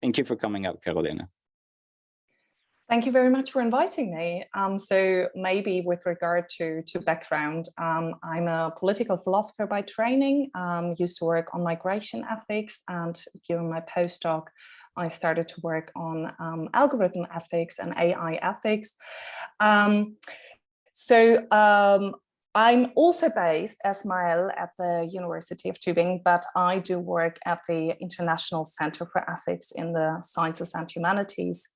Thank you for coming out, Karoline. Thank you very much for inviting me. So maybe with regard to background, I'm a political philosopher by training, used to work on migration ethics, and during my postdoc, I started to work on algorithm ethics and AI ethics. I'm also based as Mael at the University of Tübingen, but I do work at the International Center for Ethics in the Sciences and Humanities.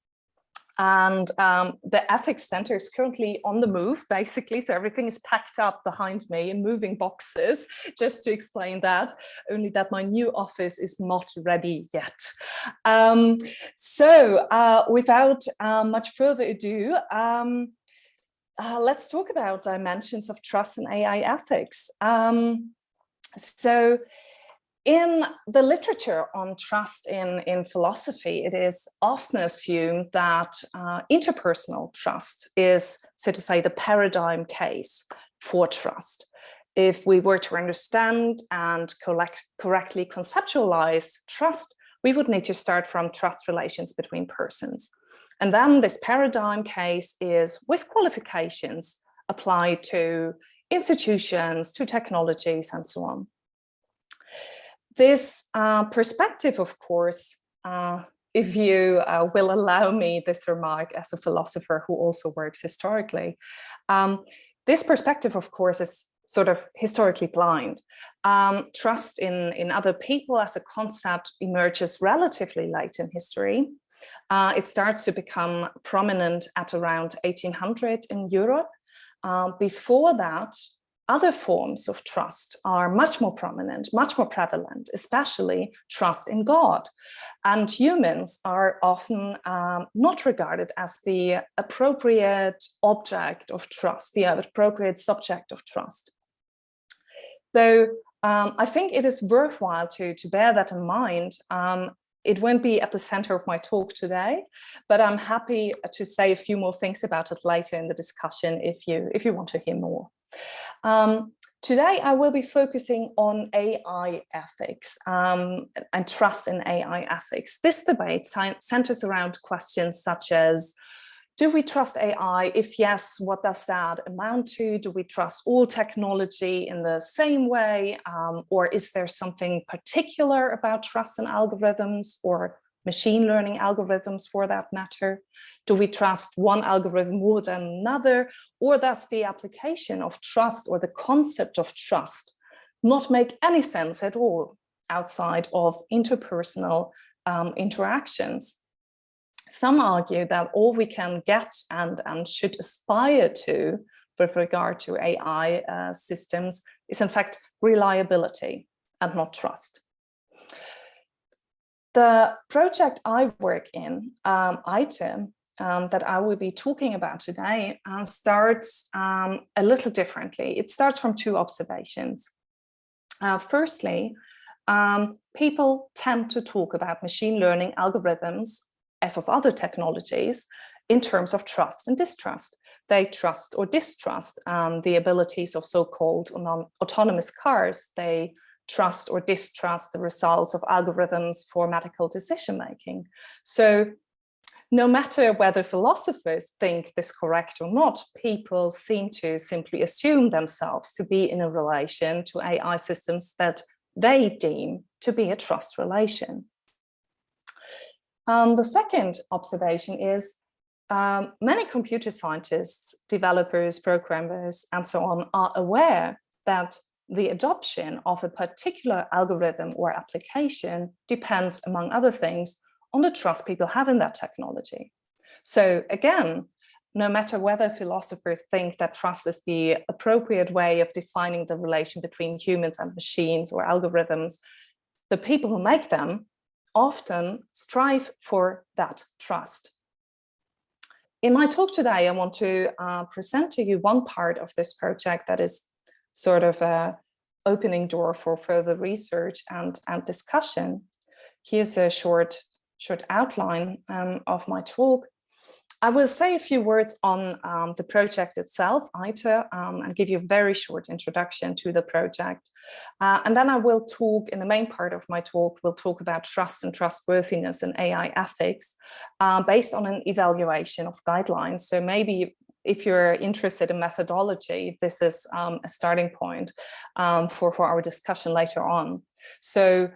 And the Ethics Center is currently on the move, basically. So everything is packed up behind me in moving boxes, just to explain that, only that my new office is not ready yet. Without much further ado, let's talk about dimensions of trust and AI ethics. In the literature on trust in philosophy, it is often assumed that interpersonal trust is, so to say, the paradigm case for trust. If we were to understand and correctly conceptualize trust, we would need to start from trust relations between persons. And then this paradigm case is, with qualifications, applied to institutions, to technologies, and so on. This perspective, of course, if you will allow me this remark as a philosopher who also works historically, this perspective, of course, is sort of historically blind. Trust in other people as a concept emerges relatively late in history. It starts to become prominent at around 1800 in Europe. Before that, other forms of trust are much more prominent, much more prevalent, especially trust in God. And humans are often not regarded as the appropriate object of trust, the appropriate subject of trust. Though I think it is worthwhile to bear that in mind. It won't be at the center of my talk today, but I'm happy to say a few more things about it later in the discussion if you want to hear more. Today, I will be focusing on AI ethics and trust in AI ethics. This debate centers around questions such as, do we trust AI? If yes, what does that amount to? Do we trust all technology in the same way? Or is there something particular about trust in algorithms or machine learning algorithms for that matter? Do we trust one algorithm more than another? Or does the application of trust or the concept of trust not make any sense at all outside of interpersonal interactions? Some argue that all we can get and should aspire to with regard to AI systems is in fact reliability and not trust. The project I work in, IZEW, that I will be talking about today, starts a little differently. It starts from two observations. Firstly, people tend to talk about machine learning algorithms, as of other technologies, in terms of trust and distrust. They trust or distrust the abilities of so-called autonomous cars. They trust or distrust the results of algorithms for medical decision-making. So no matter whether philosophers think this correct or not, people seem to simply assume themselves to be in a relation to AI systems that they deem to be a trust relation. The second observation is many computer scientists, developers, programmers, and so on are aware that the adoption of a particular algorithm or application depends, among other things, on the trust people have in that technology. So again, no matter whether philosophers think that trust is the appropriate way of defining the relation between humans and machines or algorithms, the people who make them often strive for that trust. In my talk today, I want to present to you one part of this project that is sort of an opening door for further research and discussion. Here's a short outline of my talk. I will say a few words on the project itself, ITE, and give you a very short introduction to the project. And then I will talk, in the main part of my talk, we'll talk about trust and trustworthiness and AI ethics based on an evaluation of guidelines. So maybe if you're interested in methodology, this is a starting point for our discussion later on. So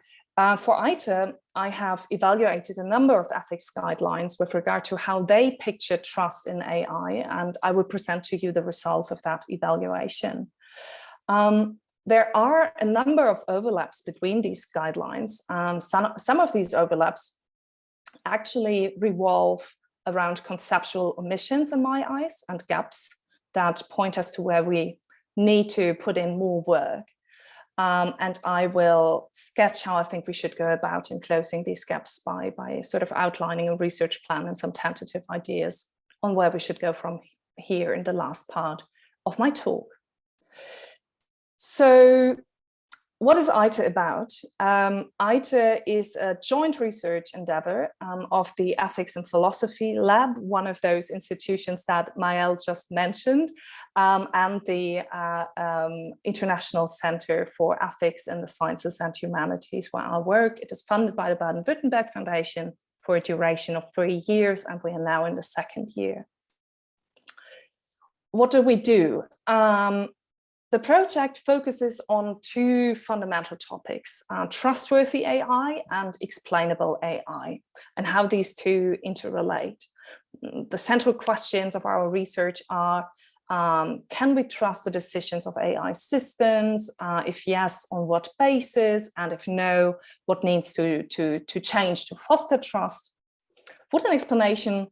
for ITE, I have evaluated a number of ethics guidelines with regard to how they picture trust in AI, and I will present to you the results of that evaluation. There are a number of overlaps between these guidelines. Some of these overlaps actually revolve around conceptual omissions in my eyes and gaps that point us to where we need to put in more work. And I will sketch how I think we should go about in closing these gaps by sort of outlining a research plan and some tentative ideas on where we should go from here in the last part of my talk. So what is ITE about? ITE is a joint research endeavor of the Ethics and Philosophy Lab, one of those institutions that Maël just mentioned, and the International Center for Ethics in the Sciences and Humanities, where I work. It is funded by the Baden-Württemberg Foundation for a duration of 3 years, and we are now in the 2nd year. What do we do? The project focuses on 2 fundamental topics, trustworthy AI and explainable AI, and how these 2 interrelate. The central questions of our research are, can we trust the decisions of AI systems? If yes, on what basis? And if no, what needs to change to foster trust? Would an explanation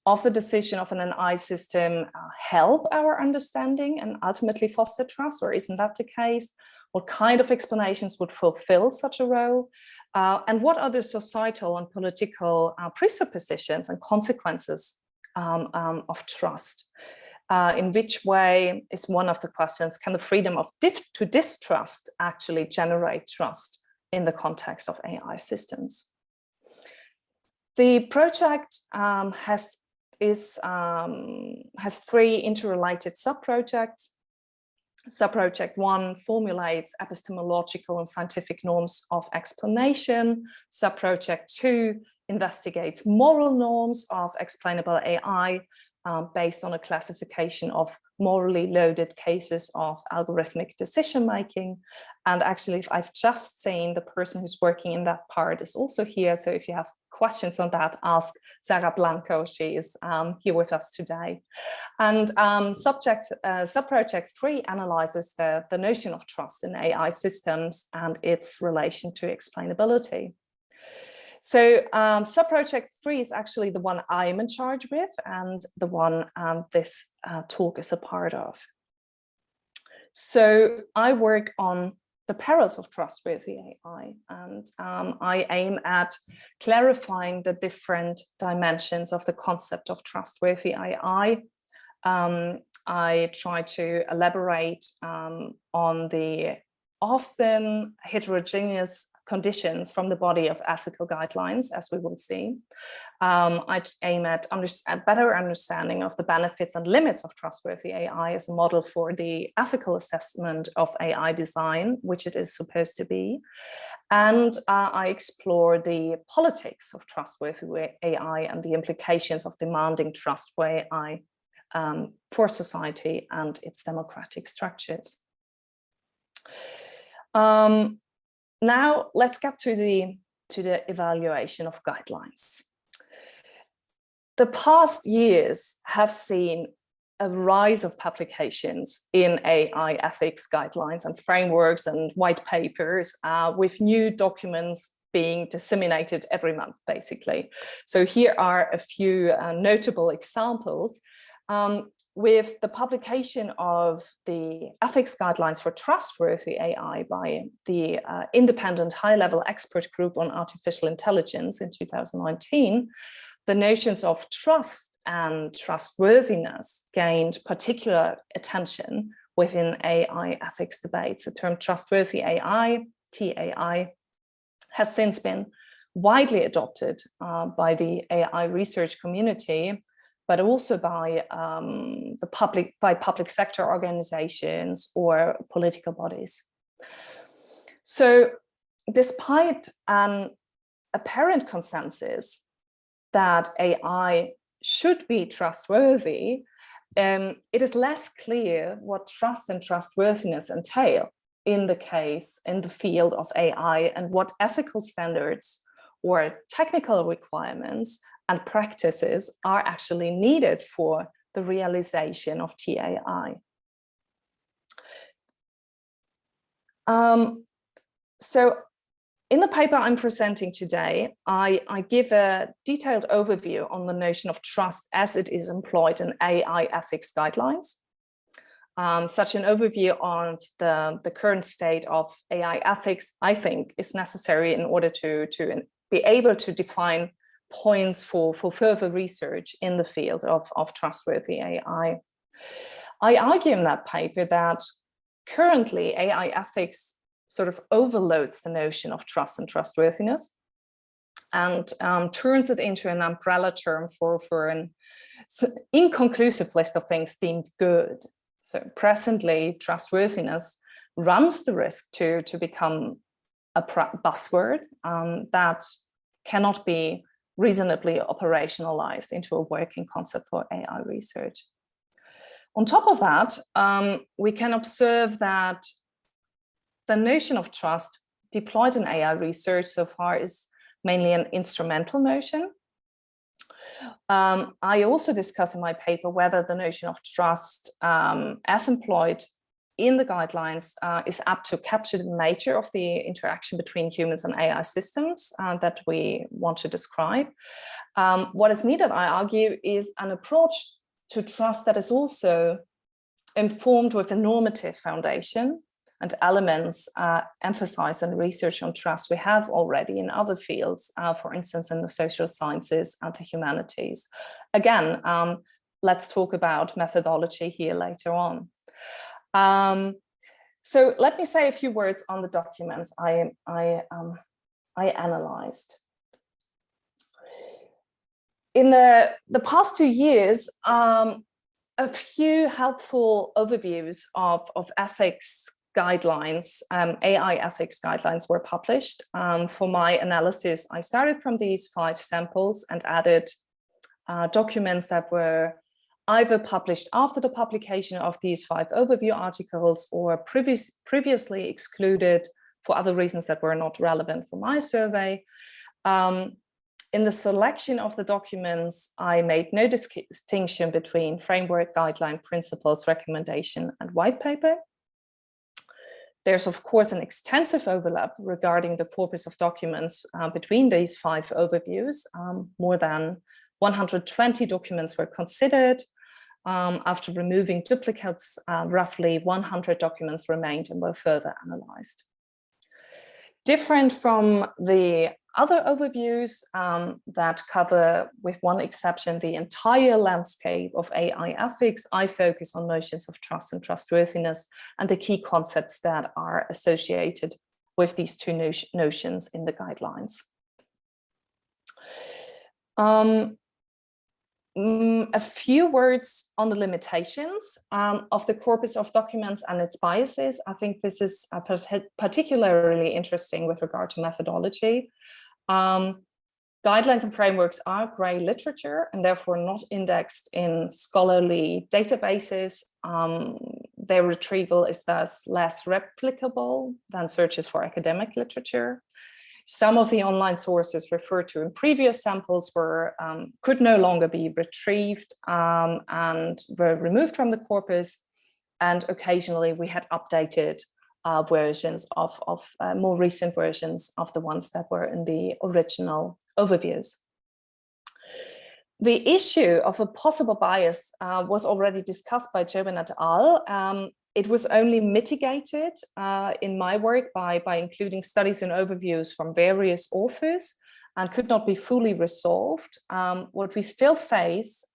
of the decision of an AI system help our understanding and ultimately foster trust, or isn't that the case? What kind of explanations would fulfill such a role? And what are the societal and political presuppositions and consequences of trust? In which way is one of the questions, can the freedom of to distrust actually generate trust in the context of AI systems? The project has 3 interrelated sub-projects. Sub-project 1 formulates epistemological and scientific norms of explanation. Sub-project 2 investigates moral norms of explainable AI based on a classification of morally loaded cases of algorithmic decision-making. And actually, I've just seen the person who's working in that part is also here. So if you have questions on that, ask Sarah Blanco. She is here with us today. And sub-project 3 analyzes the notion of trust in AI systems and its relation to explainability. So sub-project 3 is actually the one I'm in charge with and the one this talk is a part of. So I work on the perils of trustworthy AI, and I aim at clarifying the different dimensions of the concept of trustworthy AI. I try to elaborate on the often heterogeneous conditions from the body of ethical guidelines, as we will see. I aim at a better understanding of the benefits and limits of trustworthy AI as a model for the ethical assessment of AI design, which it is supposed to be. And I explore the politics of trustworthy AI and the implications of demanding trust for AI for society and its democratic structures. Now let's get to the evaluation of guidelines. The past years have seen a rise of publications in AI ethics guidelines and frameworks and white papers with new documents being disseminated every month, basically. So here are a few notable examples. With the publication of the ethics guidelines for trustworthy AI by the independent high-level expert group on artificial intelligence in 2019, the notions of trust and trustworthiness gained particular attention within AI ethics debates. The term trustworthy AI, TAI, has since been widely adopted by the AI research community, but also by public sector organizations or political bodies. So despite an apparent consensus that AI should be trustworthy, it is less clear what trust and trustworthiness entail in the field of AI, and what ethical standards or technical requirements and practices are actually needed for the realization of TAI. So in the paper I'm presenting today, I give a detailed overview on the notion of trust as it is employed in AI ethics guidelines. Such an overview of the current state of AI ethics, I think, is necessary in order to be able to define points for further research in the field of trustworthy AI. I argue in that paper that currently AI ethics sort of overloads the notion of trust and trustworthiness and turns it into an umbrella term for an inconclusive list of things deemed good. So presently, trustworthiness runs the risk to become a buzzword that cannot be reasonably operationalized into a working concept for AI research. On top of that, we can observe that the notion of trust deployed in AI research so far is mainly an instrumental notion. I also discuss in my paper whether the notion of trust as employed in the guidelines is apt to capture the nature of the interaction between humans and AI systems that we want to describe. What is needed, I argue, is an approach to trust that is also informed with a normative foundation and elements emphasized in research on trust we have already in other fields, for instance, in the social sciences and the humanities. Again, let's talk about methodology here later on. So let me say a few words on the documents I analyzed. In the past 2 years, a few helpful overviews of ethics guidelines, AI ethics guidelines were published. For my analysis, I started from these 5 samples and added documents that were either published after the publication of these 5 overview articles or previously excluded for other reasons that were not relevant for my survey. In the selection of the documents, I made no distinction between framework, guideline, principles, recommendation, and white paper. There's, of course, an extensive overlap regarding the corpus of documents between these 5 overviews. More than 120 documents were considered. After removing duplicates, roughly 100 documents remained and were further analyzed. Different from the other overviews that cover, with one exception, the entire landscape of AI ethics, I focus on notions of trust and trustworthiness and the key concepts that are associated with these 2 notions in the guidelines. A few words on the limitations of the corpus of documents and its biases. I think this is particularly interesting with regard to methodology. Guidelines and frameworks are grey literature and therefore not indexed in scholarly databases. Their retrieval is thus less replicable than searches for academic literature. Some of the online sources referred to in previous samples could no longer be retrieved and were removed from the corpus. And occasionally we had updated versions of more recent versions of the ones that were in the original overviews. The issue of a possible bias was already discussed by Jobin et al. It was only mitigated in my work by including studies and overviews from various authors and could not be fully resolved. What we still face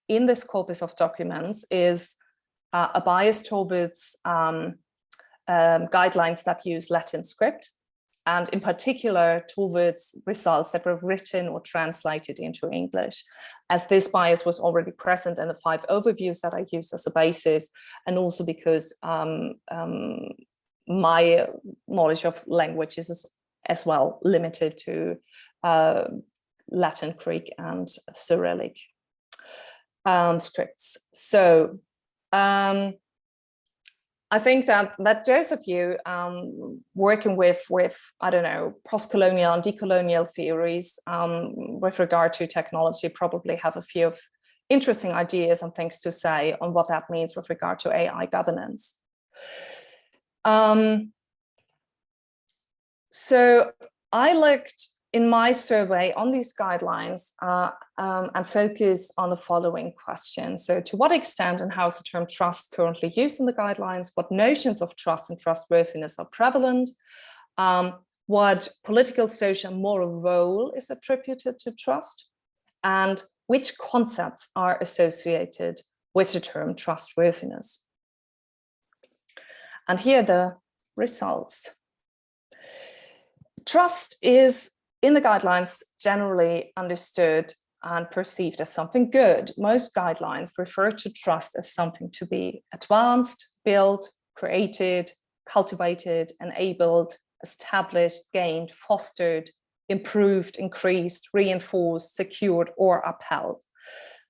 in this corpus of documents is a bias towards guidelines that use Latin script. and in particular towards results that were written or translated into English, as this bias was already present in the 5 overviews that I used as a basis, and also because my knowledge of languages is as well limited to Latin, Greek, and Cyrillic scripts. So I think that those of you working with I don't know, post-colonial and decolonial theories with regard to technology probably have a few of interesting ideas and things to say on what that means with regard to AI governance. So I looked in my survey on these guidelines and focus on the following questions. So to what extent and how is the term trust currently used in the guidelines? What notions of trust and trustworthiness are prevalent? What political, social, moral role is attributed to trust? And which concepts are associated with the term trustworthiness? And here are the results. Trust is, in the guidelines, generally understood and perceived as something good. Most guidelines refer to trust as something to be advanced, built, created, cultivated, enabled, established, gained, fostered, improved, increased, reinforced, secured, or upheld.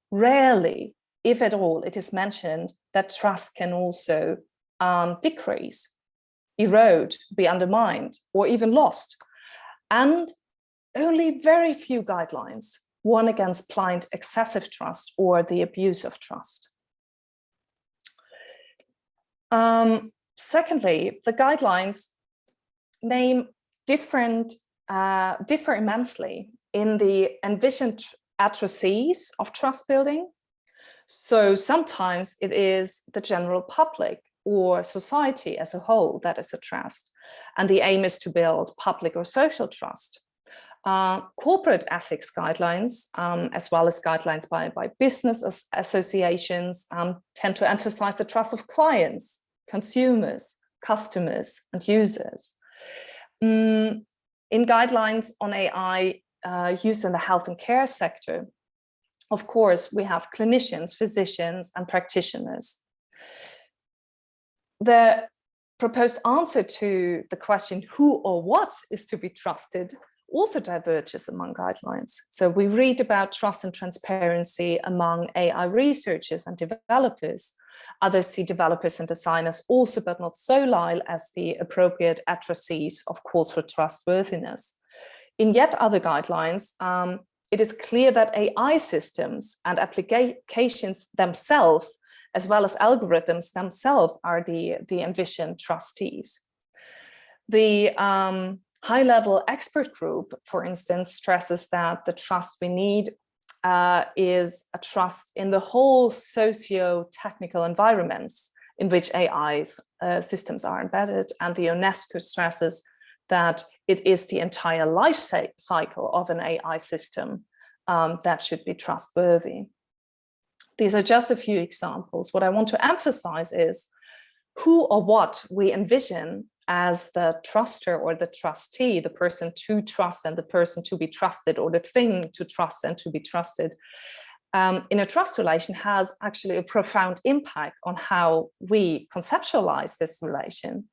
Rarely, if at all, it is mentioned that trust can also decrease, erode, be undermined, or even lost. And only very few guidelines warn against blind excessive trust or the abuse of trust. Secondly, the guidelines differ immensely in the envisioned addressees of trust building. So sometimes it is the general public or society as a whole that is addressed, and the aim is to build public or social trust. Corporate ethics guidelines, as well as guidelines by business associations, tend to emphasize the trust of clients, consumers, customers, and users. In guidelines on AI used in the health and care sector, of course, we have clinicians, physicians, and practitioners. The proposed answer to the question who or what is to be trusted also diverges among guidelines. So we read about trust and transparency among AI researchers and developers. Others see developers and designers also, but not solely, as the appropriate addressees of calls for trustworthiness. In yet other guidelines, it is clear that AI systems and applications themselves, as well as algorithms themselves, are the envisioned trustees. The high-level expert group, for instance, stresses that the trust we need is a trust in the whole socio-technical environments in which AI systems are embedded, and the UNESCO stresses that it is the entire life cycle of an AI system that should be trustworthy. These are just a few examples. What I want to emphasize is who or what we envision as the truster or the trustee, the person to trust and the person to be trusted, or the thing to trust and to be trusted, in a trust relation has actually a profound impact on how we conceptualize this relation,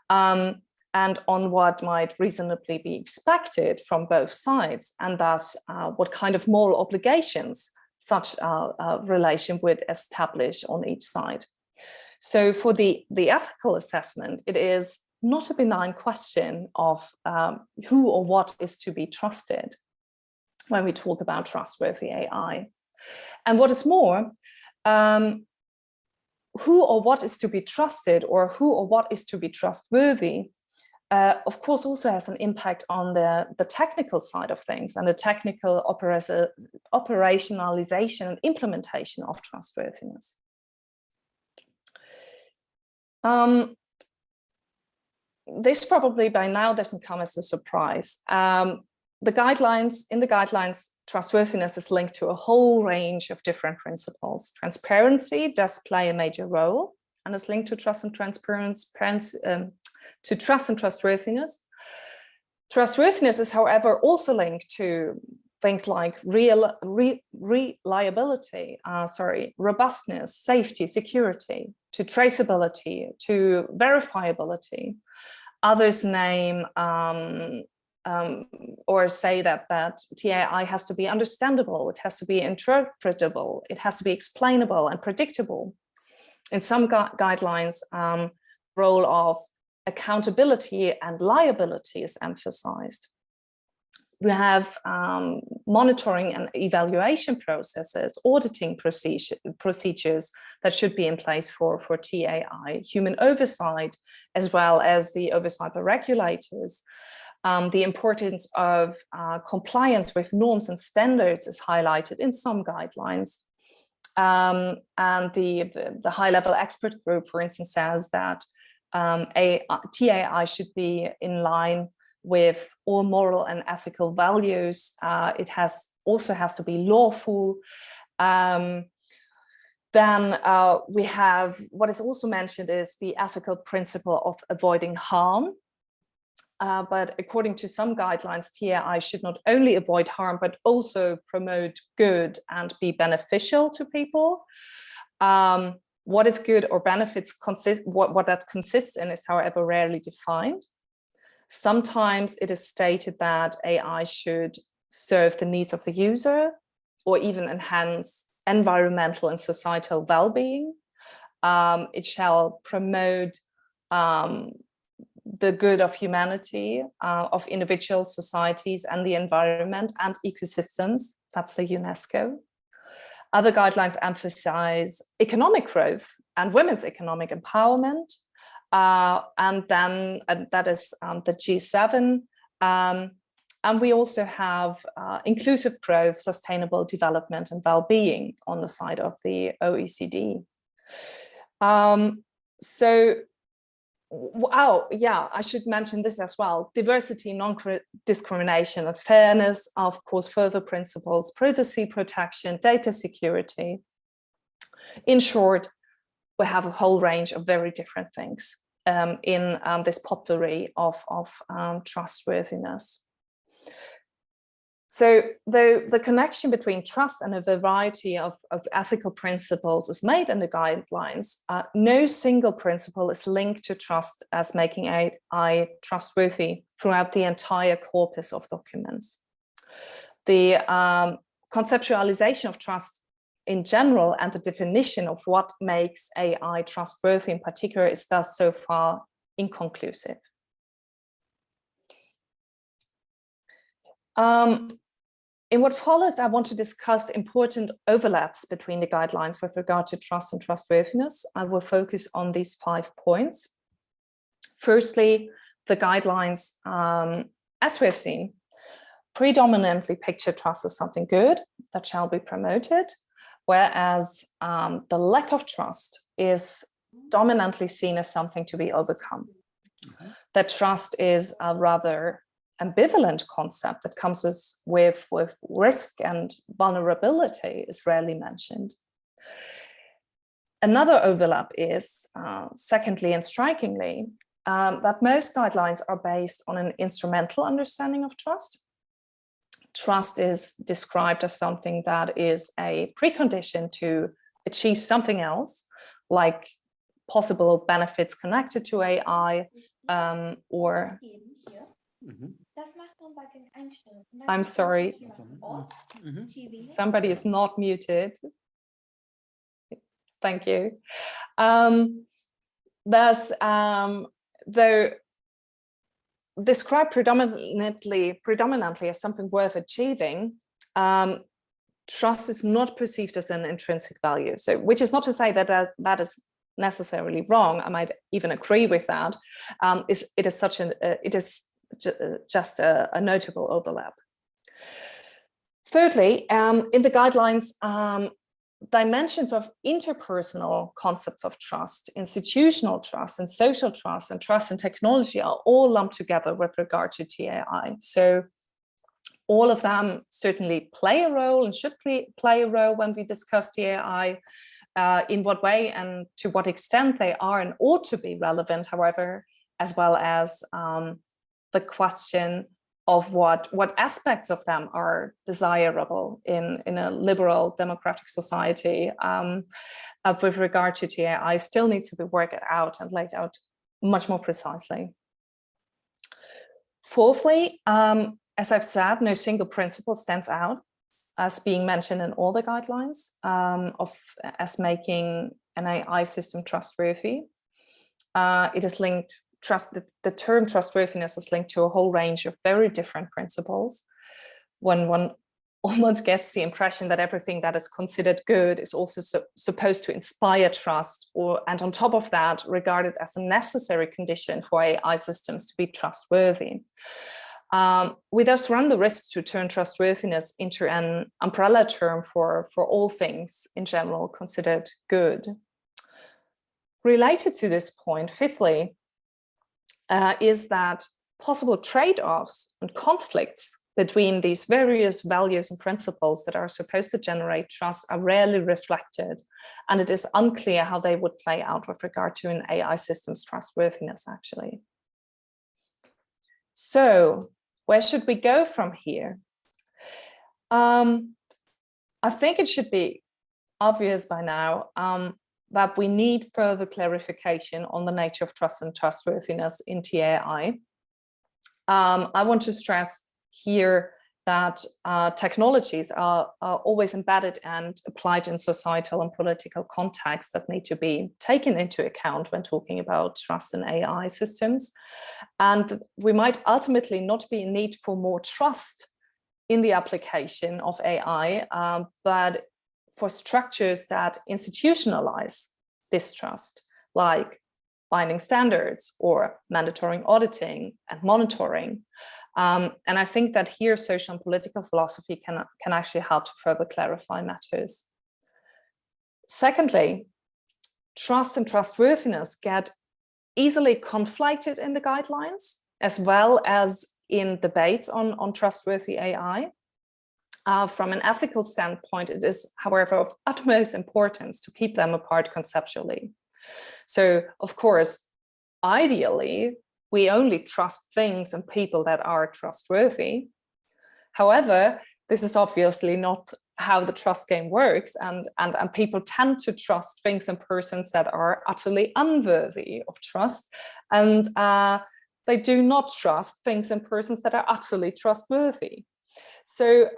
and on what might reasonably be expected from both sides, and thus what kind of moral obligations such a relation would establish on each side. So for the ethical assessment, it is not a benign question of who or what is to be trusted when we talk about trustworthy AI. And what is more, who or what is to be trusted, or who or what is to be trustworthy, of course, also has an impact on the technical side of things and the technical operationalization and implementation of trustworthiness. This probably by now doesn't come as a surprise. In the guidelines, trustworthiness is linked to a whole range of different principles. Transparency does play a major role and is linked to trust and transparency, to trust and trustworthiness. Trustworthiness is, however, also linked to things like reliability, robustness, safety, security, to traceability, to verifiability. Others name or say that TAI has to be understandable, it has to be interpretable, it has to be explainable and predictable. In some guidelines, role of accountability and liability is emphasized. We have monitoring and evaluation processes, auditing procedures that should be in place for TAI, human oversight, as well as the oversight by regulators. The importance of compliance with norms and standards is highlighted in some guidelines. And the high-level expert group, for instance, says that TAI should be in line with all moral and ethical values. It also has to be lawful. Then we have what is also mentioned is the ethical principle of avoiding harm. But according to some guidelines, TAI should not only avoid harm, but also promote good and be beneficial to people. What is good or benefits what that consists in is, however, rarely defined. Sometimes it is stated that AI should serve the needs of the user or even enhance environmental and societal well-being. It shall promote the good of humanity, of individual societies and the environment and ecosystems. That's the UNESCO. Other guidelines emphasize economic growth and women's economic empowerment. And then that is the G7. And we also have inclusive growth, sustainable development and well-being on the side of the OECD. I should mention this as well. Diversity, non-discrimination and fairness, of course, further principles, privacy protection, data security. In short, we have a whole range of very different things in this potpourri of trustworthiness. So the connection between trust and a variety of ethical principles is made in the guidelines. No single principle is linked to trust as making AI trustworthy throughout the entire corpus of documents. The conceptualization of trust in general and the definition of what makes AI trustworthy in particular is thus so far inconclusive. In what follows, I want to discuss important overlaps between the guidelines with regard to trust and trustworthiness. I will focus on these 5 points. Firstly, the guidelines, as we have seen, predominantly picture trust as something good that shall be promoted, whereas the lack of trust is dominantly seen as something to be overcome. That trust is a rather ambivalent concept that comes with risk and vulnerability is rarely mentioned. Another overlap is, secondly and strikingly, that most guidelines are based on an instrumental understanding of trust. Trust is described as something that is a precondition to achieve something else, like possible benefits connected to AI or I'm sorry, somebody is not muted. Thank you. There's, though described predominantly as something worth achieving, trust is not perceived as an intrinsic value. So, which is not to say that that is necessarily wrong. I might even agree with that. It is just a notable overlap. Thirdly, in the guidelines, dimensions of interpersonal concepts of trust, institutional trust and social trust and trust in technology are all lumped together with regard to TAI. So all of them certainly play a role and should play a role when we discuss TAI. In what way and to what extent they are and ought to be relevant, however, as well as the question of what aspects of them are desirable in a liberal democratic society with regard to TAI still needs to be worked out and laid out much more precisely. Fourthly, as I've said, no single principle stands out as being mentioned in all the guidelines as making an AI system trustworthy. It is linked, the term trustworthiness is linked to a whole range of very different principles. When one almost gets the impression that everything that is considered good is also supposed to inspire trust, and on top of that, regarded as a necessary condition for AI systems to be trustworthy. We thus run the risk to turn trustworthiness into an umbrella term for all things in general considered good. Related to this point, fifthly, is that possible trade-offs and conflicts between these various values and principles that are supposed to generate trust are rarely reflected, and it is unclear how they would play out with regard to an AI system's trustworthiness, actually. So, where should we go from here? I think it should be obvious by now that we need further clarification on the nature of trust and trustworthiness in TAI. I want to stress here that technologies are always embedded and applied in societal and political contexts that need to be taken into account when talking about trust in AI systems. And we might ultimately not be in need for more trust in the application of AI, but for structures that institutionalize this trust, like binding standards or mandatory auditing and monitoring. And I think that here social and political philosophy can actually help to further clarify matters. Secondly, trust and trustworthiness get easily conflated in the guidelines, as well as in debates on trustworthy AI. From an ethical standpoint, it is, however, of utmost importance to keep them apart conceptually. So, of course, ideally, we only trust things and people that are trustworthy. However, this is obviously not how the trust game works, and people tend to trust things and persons that are utterly unworthy of trust, and they do not trust things and persons that are utterly trustworthy. So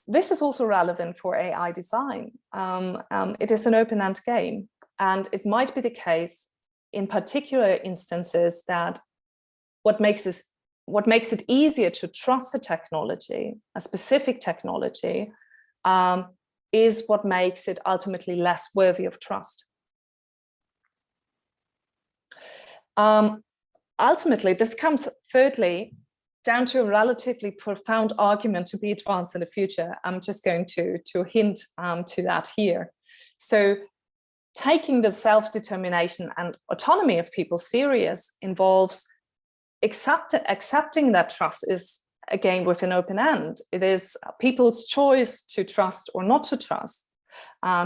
this is also relevant for AI design. It is an open-end game, and it might be the case in particular instances that what makes it easier to trust a technology, a specific technology, is what makes it ultimately less worthy of trust. Ultimately, this comes thirdly down to a relatively profound argument to be advanced in the future. I'm just going to hint to that here. So taking the self-determination and autonomy of people serious involves accepting that trust is a game with an open end. It is people's choice to trust or not to trust.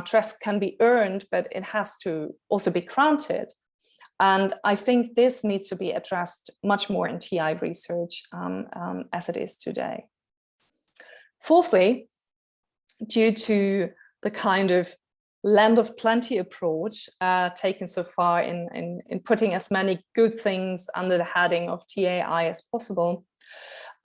Trust can be earned, but it has to also be granted. And I think this needs to be addressed much more in TI research as it is today. Fourthly, due to the kind of land of plenty approach taken so far in putting as many good things under the heading of TAI as possible,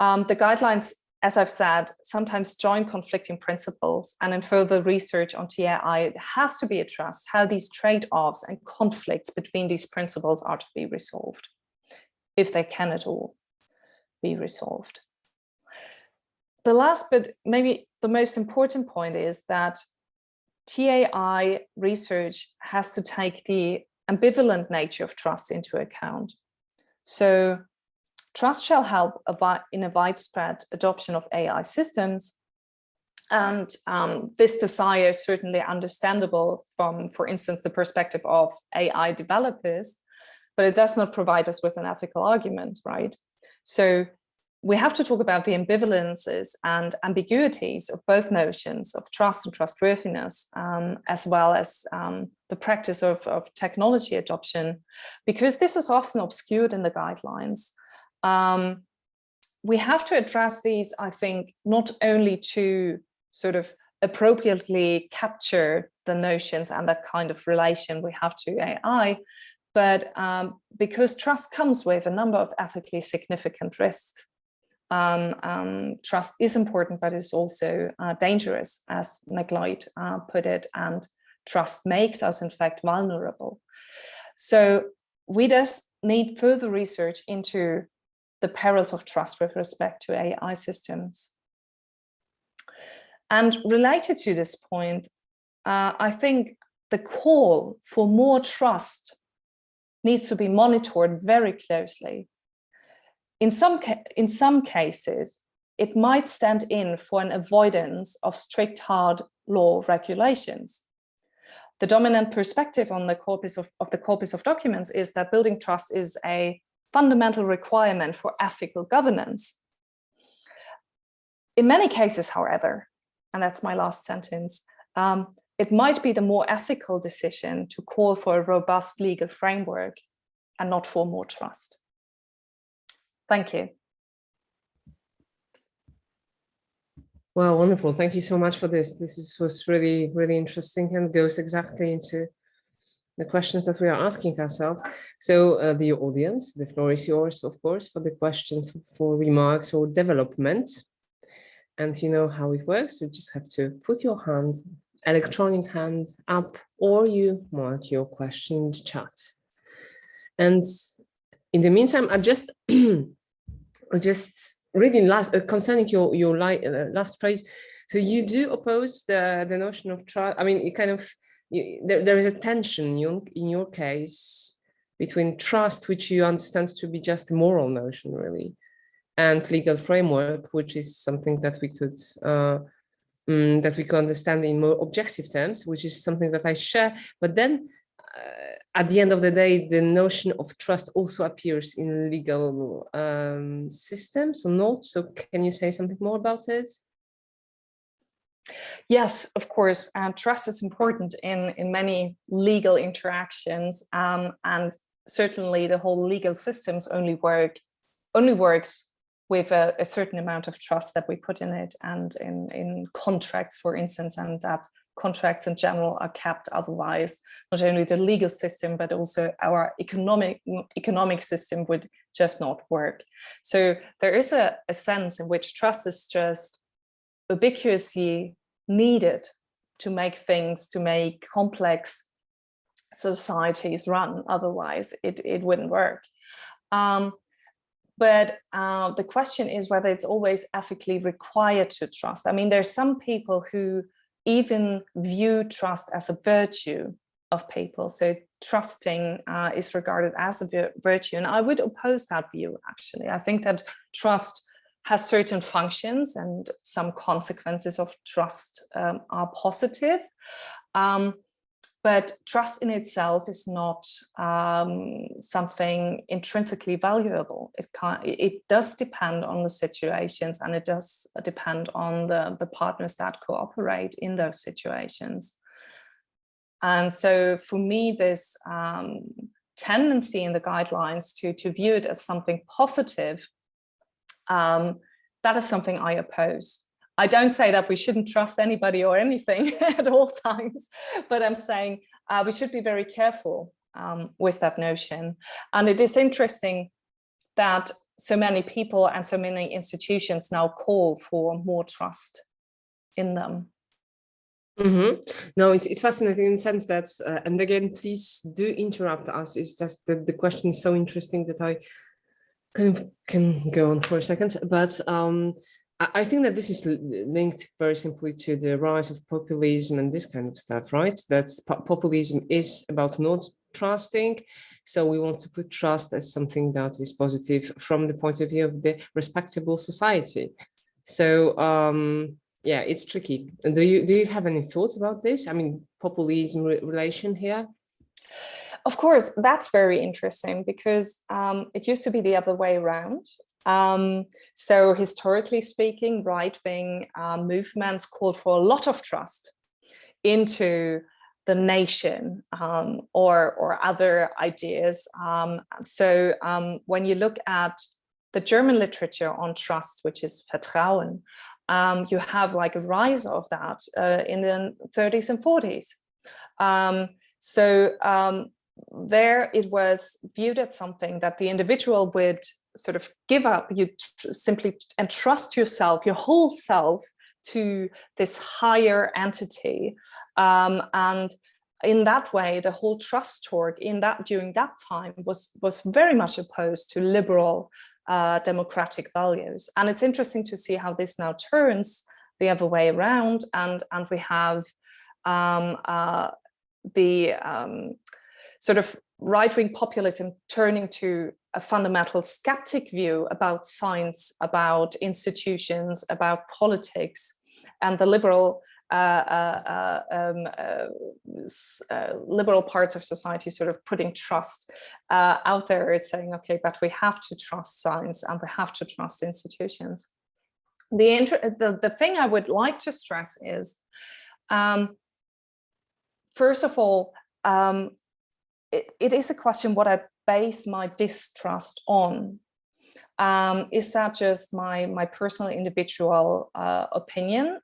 the guidelines, as I've said, sometimes join conflicting principles, and in further research on TAI, it has to be addressed how these trade-offs and conflicts between these principles are to be resolved, if they can at all be resolved. The last, but maybe the most important point is that TAI research has to take the ambivalent nature of trust into account. So trust shall help in a widespread adoption of AI systems, and this desire is certainly understandable from, for instance, the perspective of AI developers, but it does not provide us with an ethical argument, right? So we have to talk about the ambivalences and ambiguities of both notions of trust and trustworthiness, as well as the practice of technology adoption, because this is often obscured in the guidelines. we have to address these, I think, not only to sort of appropriately capture the notions and that kind of relation we have to AI, but because trust comes with a number of ethically significant risks. Trust is important, but it's also dangerous, as McLeod put it, and trust makes us, in fact, vulnerable. So we just need further research into the perils of trust with respect to AI systems. And related to this point, I think the call for more trust needs to be monitored very closely. In some cases, it might stand in for an avoidance of strict hard law regulations. The dominant perspective on the corpus of documents is that building trust is a fundamental requirement for ethical governance. In many cases, however, and that's my last sentence, it might be the more ethical decision to call for a robust legal framework and not for more trust. Thank you. Well, wonderful. Thank you so much for this. This was really, really interesting and goes exactly into the questions that we are asking ourselves. So the audience, the floor is yours, of course, for the questions, for remarks or developments. And you know how it works. You just have to put your hand, electronic hand up, or you mark your question in the chat. And in the meantime, I just reading concerning your last phrase. So you do oppose the notion of trust. I mean, it kind of there is a tension in your case between trust, which you understand to be just a moral notion, really, and legal framework, which is something that we could understand in more objective terms, which is something that I share. But then at the end of the day, the notion of trust also appears in legal systems or not. So can you say something more about it? Yes, of course. Trust is important in many legal interactions, and certainly the whole legal systems only works with a certain amount of trust that we put in it, and in contracts, for instance, and that contracts in general are kept. Otherwise, not only the legal system, but also our economic system would just not work. So there is a sense in which trust is just ubiquitously needed to make complex societies run. Otherwise, it wouldn't work. But the question is whether it's always ethically required to trust. I mean, there's some people who even view trust as a virtue of people. So trusting is regarded as a virtue. And I would oppose that view, actually. I think that trust has certain functions, and some consequences of trust are positive. But trust in itself is not something intrinsically valuable. It does depend on the situations, and it does depend on the partners that cooperate in those situations. And so for me, this tendency in the guidelines to view it as something positive, that is something I oppose. I don't say that we shouldn't trust anybody or anything at all times, but I'm saying we should be very careful with that notion. And it is interesting that so many people and so many institutions now call for more trust in them. Mm-hmm. No, it's fascinating in the sense that, and again, please do interrupt us. It's just that the question is so interesting that I kind of can go on for a second, but I think that this is linked very simply to the rise of populism and this kind of stuff, right? That's populism is about not trusting. So we want to put trust as something that is positive from the point of view of the respectable society. So yeah, it's tricky. And do you have any thoughts about this? I mean, populism relation here? Of course, that's very interesting, because it used to be the other way around. So historically speaking, right-wing movements called for a lot of trust into the nation or other ideas. So when you look at the German literature on trust, which is Vertrauen, you have like a rise of that in the 30s and 40s. There it was viewed as something that the individual would sort of give up. You simply entrust yourself, your whole self, to this higher entity, and in that way, the whole trust talk during that time was very much opposed to liberal democratic values. And it's interesting to see how this now turns the other way around, and we have the sort of right-wing populism turning to a fundamental skeptic view about science, about institutions, about politics, and the liberal liberal parts of society sort of putting trust out there, is saying, okay, but we have to trust science and we have to trust institutions. The thing I would like to stress is, first of all, it is a question what I base my distrust on. Is that just my personal individual opinion,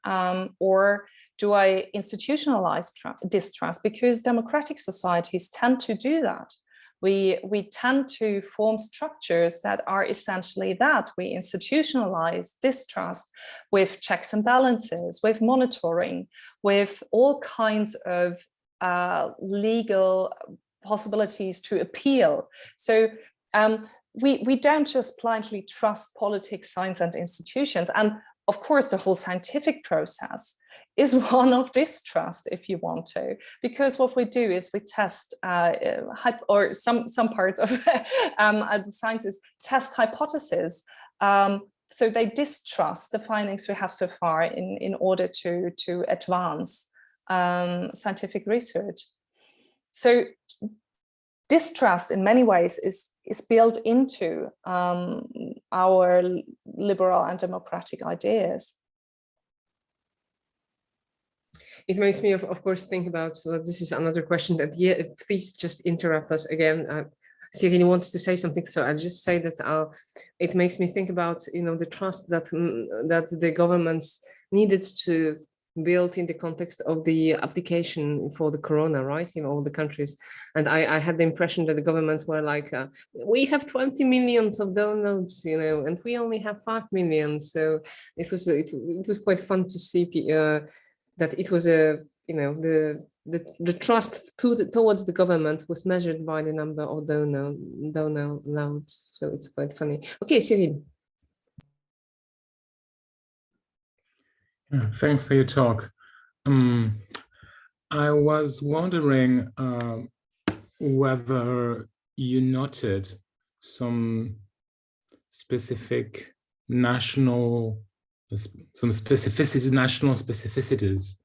or do I institutionalize distrust? Because democratic societies tend to do that. We tend to form structures that are essentially that. We institutionalize distrust with checks and balances, with monitoring, with all kinds of legal possibilities to appeal. So we don't just blindly trust politics, science, and institutions. And of course, the whole scientific process is one of distrust, if you want to, because what we do is we test, or some parts of the sciences test hypotheses. So they distrust the findings we have so far in order to advance scientific research. So distrust in many ways is built into our liberal and democratic ideas. It makes me, of course, think about, so this is another question that, yeah, please just interrupt us again. Cyril wants to say something, so I'll just say that it makes me think about, the trust that the governments needed to build in the context of the application for the corona, right? All the countries. And I had the impression that the governments were like, we have 20 millions of downloads, and we only have 5 million. So it was quite fun to see that it was the trust towards the government was measured by the number of downloads. So it's quite funny. Okay, Cyril. Yeah, thanks for your talk. I was wondering whether you noted some specific national specificities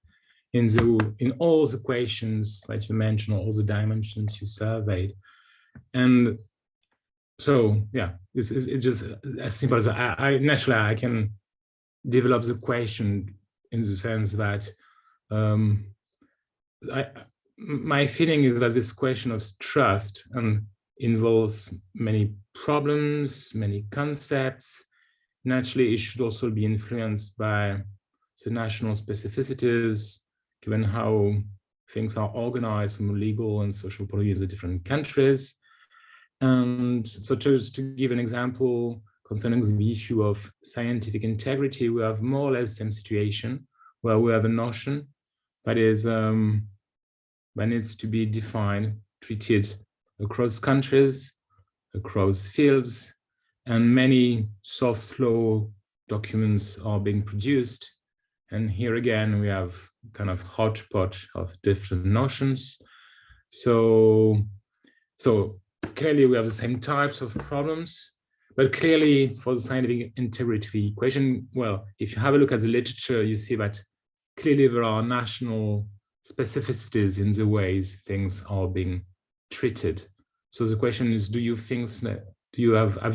in all the questions that you mentioned, all the dimensions you surveyed. And so, yeah, it's just as simple as naturally I can develop the question in the sense that my feeling is that this question of trust involves many problems, many concepts. Naturally, it should also be influenced by the national specificities, given how things are organized from a legal and social point of view in the different countries. And so just to give an example, concerning the issue of scientific integrity, we have more or less the same situation where we have a notion that needs to be defined, treated across countries, across fields, and many soft law documents are being produced. And here again, we have kind of hodgepodge of different notions. So clearly we have the same types of problems, but clearly for the scientific integrity question, well, if you have a look at the literature, you see that clearly there are national specificities in the ways things are being treated. So the question is, have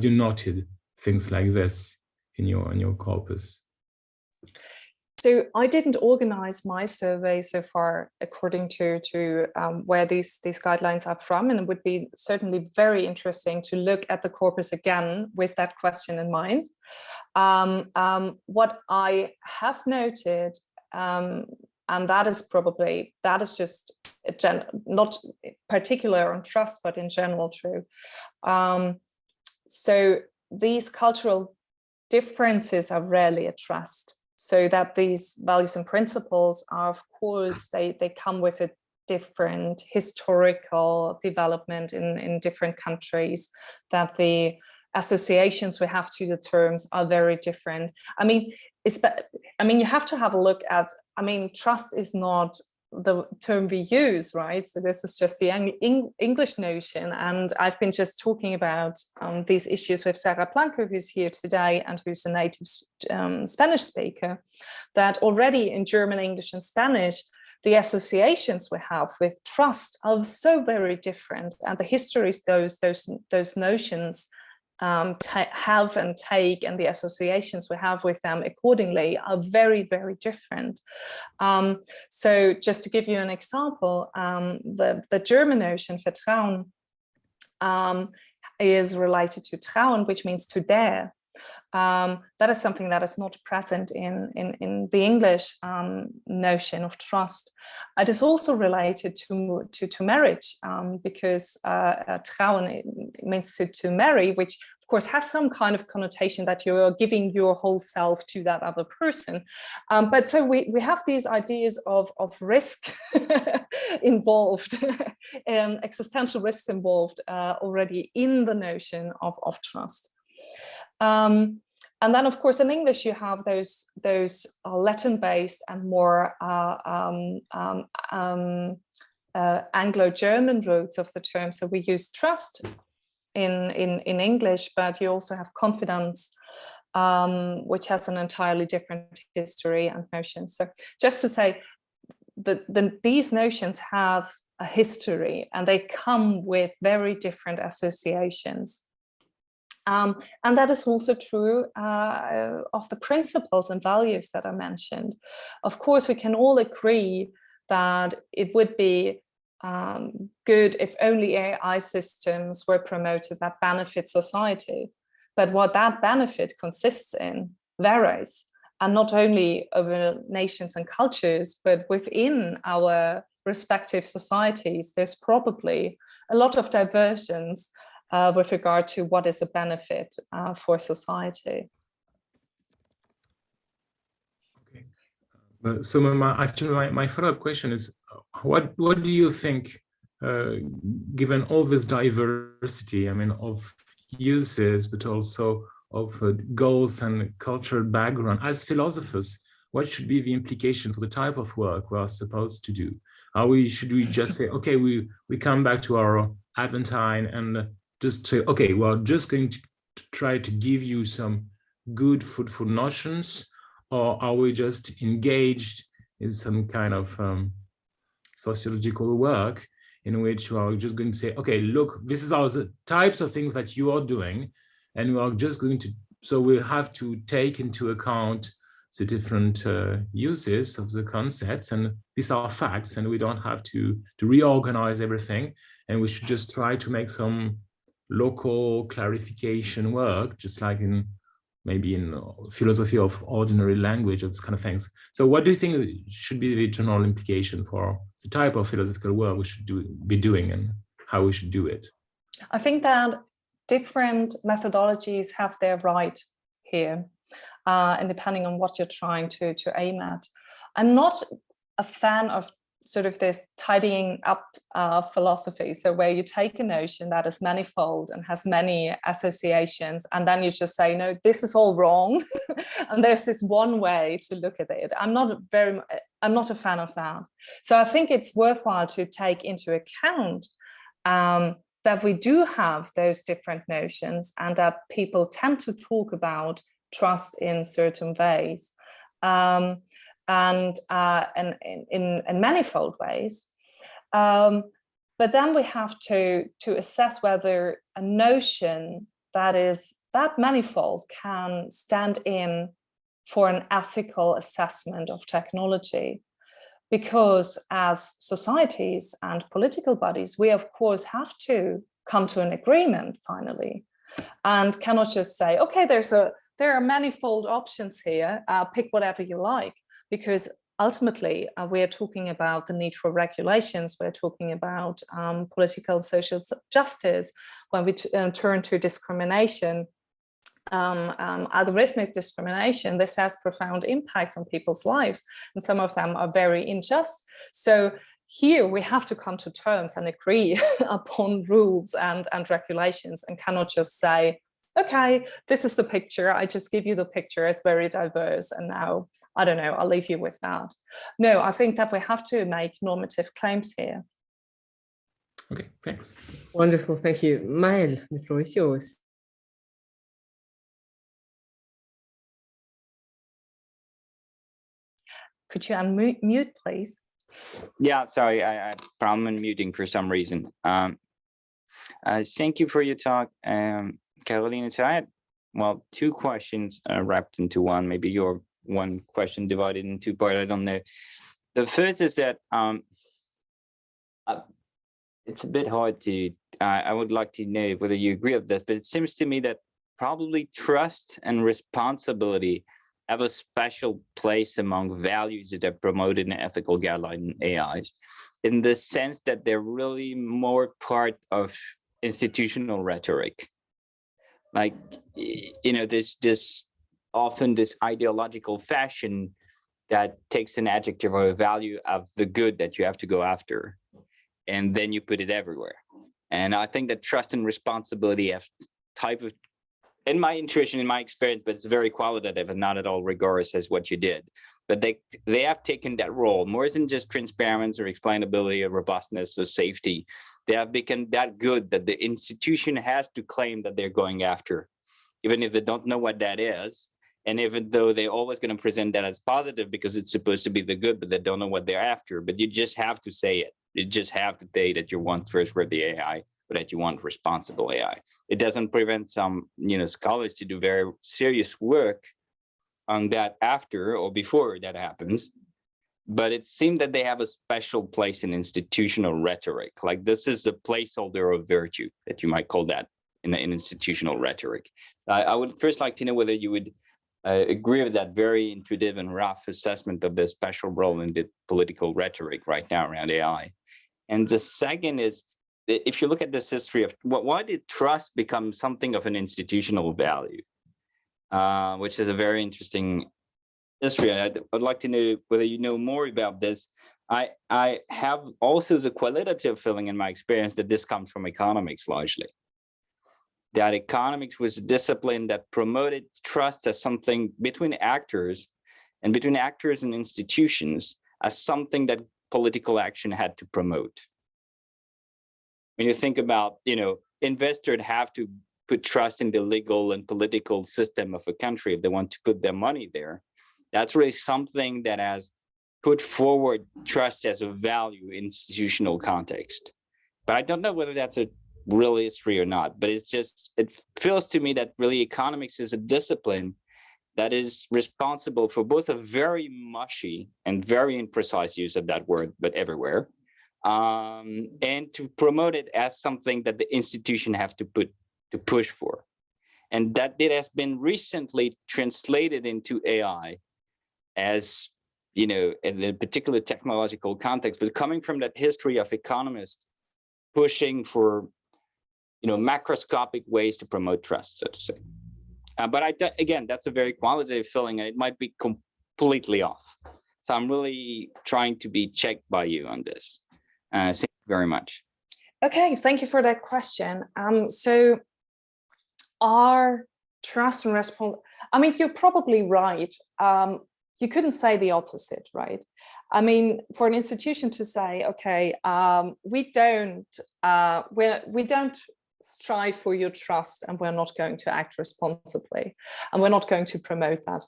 you noted things like this in your corpus? So I didn't organize my survey so far according to where these guidelines are from, and it would be certainly very interesting to look at the corpus again with that question in mind. What I have noted, and that is just not particular on trust, but in general true. So these cultural differences are rarely at trust. So that these values and principles are, of course, they come with a different historical development in different countries, that the associations we have to the terms are very different. I mean, you have to have a look at, trust is not the term we use, right? So this is just the English notion. And I've been just talking about these issues with Sarah Blanco, who's here today and who's a native Spanish speaker, that already in German, English, and Spanish, the associations we have with trust are so very different. And the histories those notions have and take, and the associations we have with them accordingly are very, very different. So just to give you an example, the German notion Vertrauen is related to trauen, which means to dare. That is something that is not present in the English notion of trust. It is also related to marriage, because trauen means to marry, which of course has some kind of connotation that you're giving your whole self to that other person. But so we have these ideas of risk involved, existential risks involved already in the notion of trust. And then, of course, in English, you have those Latin-based and more Anglo-German roots of the term. So we use trust in English, but you also have confidence, which has an entirely different history and notion. So just to say that these notions have a history and they come with very different associations. And that is also true of the principles and values that are mentioned. Of course, we can all agree that it would be good if only AI systems were promoted that benefit society. But what that benefit consists in varies, and not only over nations and cultures, but within our respective societies, there's probably a lot of diversions with regard to what is a benefit for society. Okay. So my follow-up question is, what do you think, given all this diversity, of uses, but also of goals and cultural background, as philosophers, what should be the implication for the type of work we are supposed to do? Should we just say, okay, we come back to our Adventine and just say, okay, we're just going to try to give you some good fruitful notions, or are we just engaged in some kind of sociological work in which we are just going to say, okay, look, this is our types of things that you are doing, and we are just going to, so we have to take into account the different uses of the concepts, and these are facts, and we don't have to reorganize everything, and we should just try to make some local clarification work, just like maybe in philosophy of ordinary language, of this kind of things. So what do you think should be the general implication for the type of philosophical work we should be doing and how we should do it? I think that different methodologies have their right here, and depending on what you're trying to aim at. I'm not a fan of sort of this tidying up philosophy. So where you take a notion that is manifold and has many associations, and then you just say, no, this is all wrong. And there's this one way to look at it. I'm not a fan of that. So I think it's worthwhile to take into account that we do have those different notions, and that people tend to talk about trust in certain ways. And in manifold ways, but then we have to assess whether a notion that is that manifold can stand in for an ethical assessment of technology. Because as societies and political bodies, we of course have to come to an agreement finally, and cannot just say, okay, there are manifold options here, pick whatever you like, because ultimately we are talking about the need for regulations, we're talking about political and social justice. When we turn to discrimination, algorithmic discrimination, this has profound impacts on people's lives, and some of them are very unjust. So here we have to come to terms and agree upon rules and regulations, and cannot just say, okay, this is the picture, I just give you the picture, it's very diverse, and now, I don't know, I'll leave you with that. No, I think that we have to make normative claims here. Okay, thanks. Wonderful, thank you. Maël, the floor is yours. Could you unmute, please? Yeah, sorry, I I'm unmuting for some reason. Thank you for your talk, Karoline. So I had, well, two questions wrapped into one, maybe your one question divided in two parts, I don't know. The first is that it's a bit hard to, I would like to know whether you agree with this, but it seems to me that probably trust and responsibility have a special place among values that are promoted in ethical guideline AIs, in the sense that they're really more part of institutional rhetoric. Like, you know, this often this ideological fashion that takes an adjective or a value of the good that you have to go after, and then you put it everywhere. And I think that trust and responsibility have type of, in my intuition, in my experience, but it's very qualitative and not at all rigorous as what you did. But they have taken that role more than just transparency or explainability or robustness or safety. They have become that good that the institution has to claim that they're going after, even if they don't know what that is. And even though they're always going to present that as positive because it's supposed to be the good, but they don't know what they're after. But you just have to say it. You just have to say that you want trustworthy AI, or that you want responsible AI. It doesn't prevent some, you know, scholars to do very serious work on that after or before that happens. But it seemed that they have a special place in institutional rhetoric. Like, this is a placeholder of virtue, that you might call that in institutional rhetoric. I would first like to know whether you would agree with that very intuitive and rough assessment of the special role in the political rhetoric right now around AI. And the second is, if you look at this history of why did trust become something of an institutional value, which is a very interesting history. I'd like to know whether you know more about this. I have also the qualitative feeling in my experience that this comes from economics largely. That economics was a discipline that promoted trust as something between actors and institutions as something that political action had to promote. When you think about, you know, investors have to put trust in the legal and political system of a country if they want to put their money there. That's really something that has put forward trust as a value in institutional context. But I don't know whether that's a real history or not, but it's just, it feels to me that really economics is a discipline that is responsible for both a very mushy and very imprecise use of that word, but everywhere, and to promote it as something that the institution have to push for. And that it has been recently translated into AI as, you know, in a particular technological context, but coming from that history of economists pushing for, you know, macroscopic ways to promote trust, so to say. But again, that's a very qualitative feeling, and it might be completely off. So I'm really trying to be checked by you on this. Thank you very much. Okay, thank you for that question. So our trust and response, I mean, you're probably right. You couldn't say the opposite, right? I mean, for an institution to say, okay, we don't strive for your trust, and we're not going to act responsibly, and we're not going to promote that.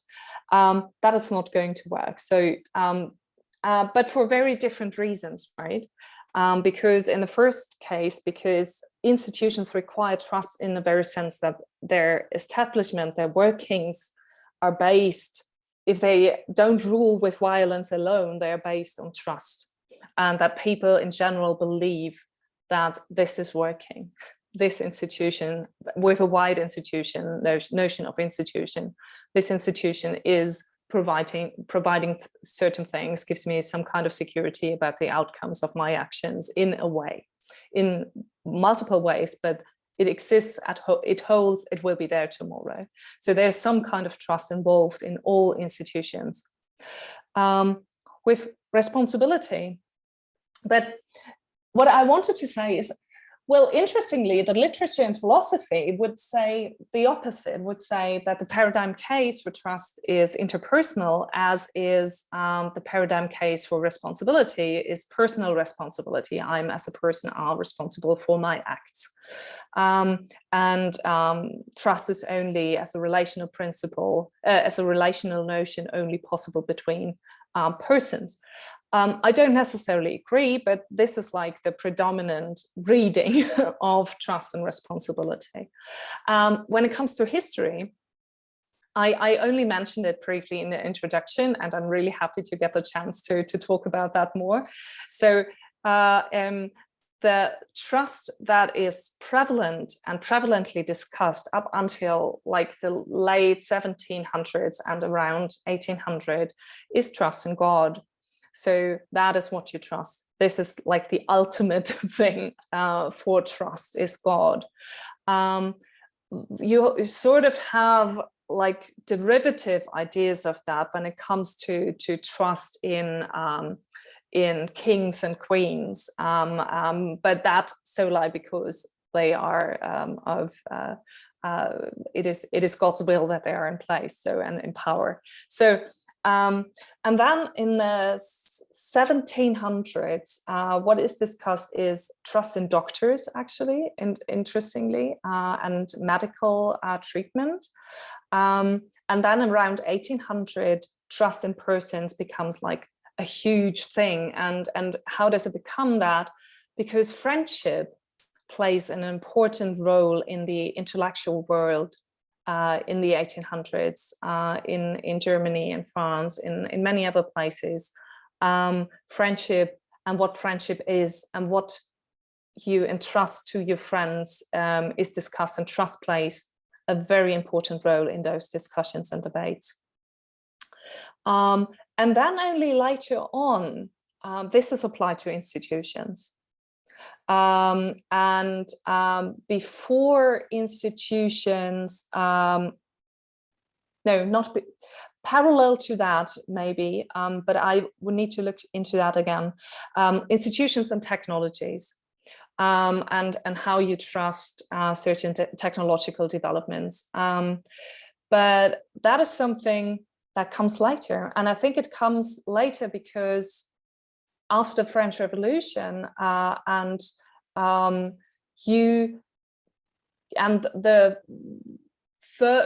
That is not going to work. So, but for very different reasons, right? Because in the first case, because institutions require trust in the very sense that their establishment, their workings are based if they don't rule with violence alone, they are based on trust, and that people in general believe that this is working. This institution, with a wide institution, notion of institution, this institution is providing certain things, gives me some kind of security about the outcomes of my actions in a way, in multiple ways, but it exists it holds, it will be there tomorrow. So there's some kind of trust involved in all institutions. With responsibility. But what I wanted to say is, well, interestingly, the literature and philosophy would say the opposite, would say that the paradigm case for trust is interpersonal, as is the paradigm case for responsibility is personal responsibility. I'm, as a person, are responsible for my acts. Trust is only, as a relational principle, as a relational notion, only possible between persons. I don't necessarily agree, but this is like the predominant reading of trust and responsibility. When it comes to history, I only mentioned it briefly in the introduction, and I'm really happy to get the chance to talk about that more. So the trust that is prevalent and prevalently discussed up until like the late 1700s and around 1800 is trust in God. So that is what you trust. This is like the ultimate thing for trust is God. You sort of have like derivative ideas of that when it comes to trust in kings and queens, but that solely because they are it is God's will that they are in place, so, and in power. So and then in the 1700s, what is discussed is trust in doctors, actually, and interestingly, and medical treatment. And then around 1800, trust in persons becomes like a huge thing. And how does it become that? Because friendship plays an important role in the intellectual world in the 1800s, in Germany, in France, in many other places. Friendship and what friendship is and what you entrust to your friends is discussed, and trust plays a very important role in those discussions and debates. And then only later on, this is applied to institutions. Before institutions, parallel to that maybe, but I would need to look into that again. Institutions and technologies, and how you trust certain technological developments. But that is something that comes later, and I think it comes later because after the French Revolution and the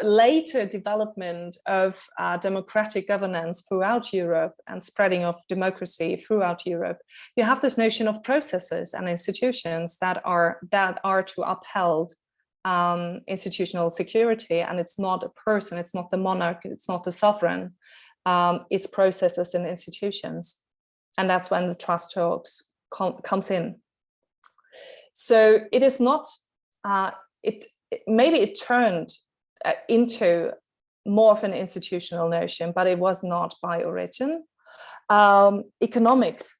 later development of democratic governance throughout Europe and spreading of democracy throughout Europe, you have this notion of processes and institutions that are to uphold institutional security. And it's not a person, it's not the monarch, it's not the sovereign, it's processes and institutions. And that's when the trust talks comes in. So it is not, maybe it turned into more of an institutional notion, but it was not by origin. Economics.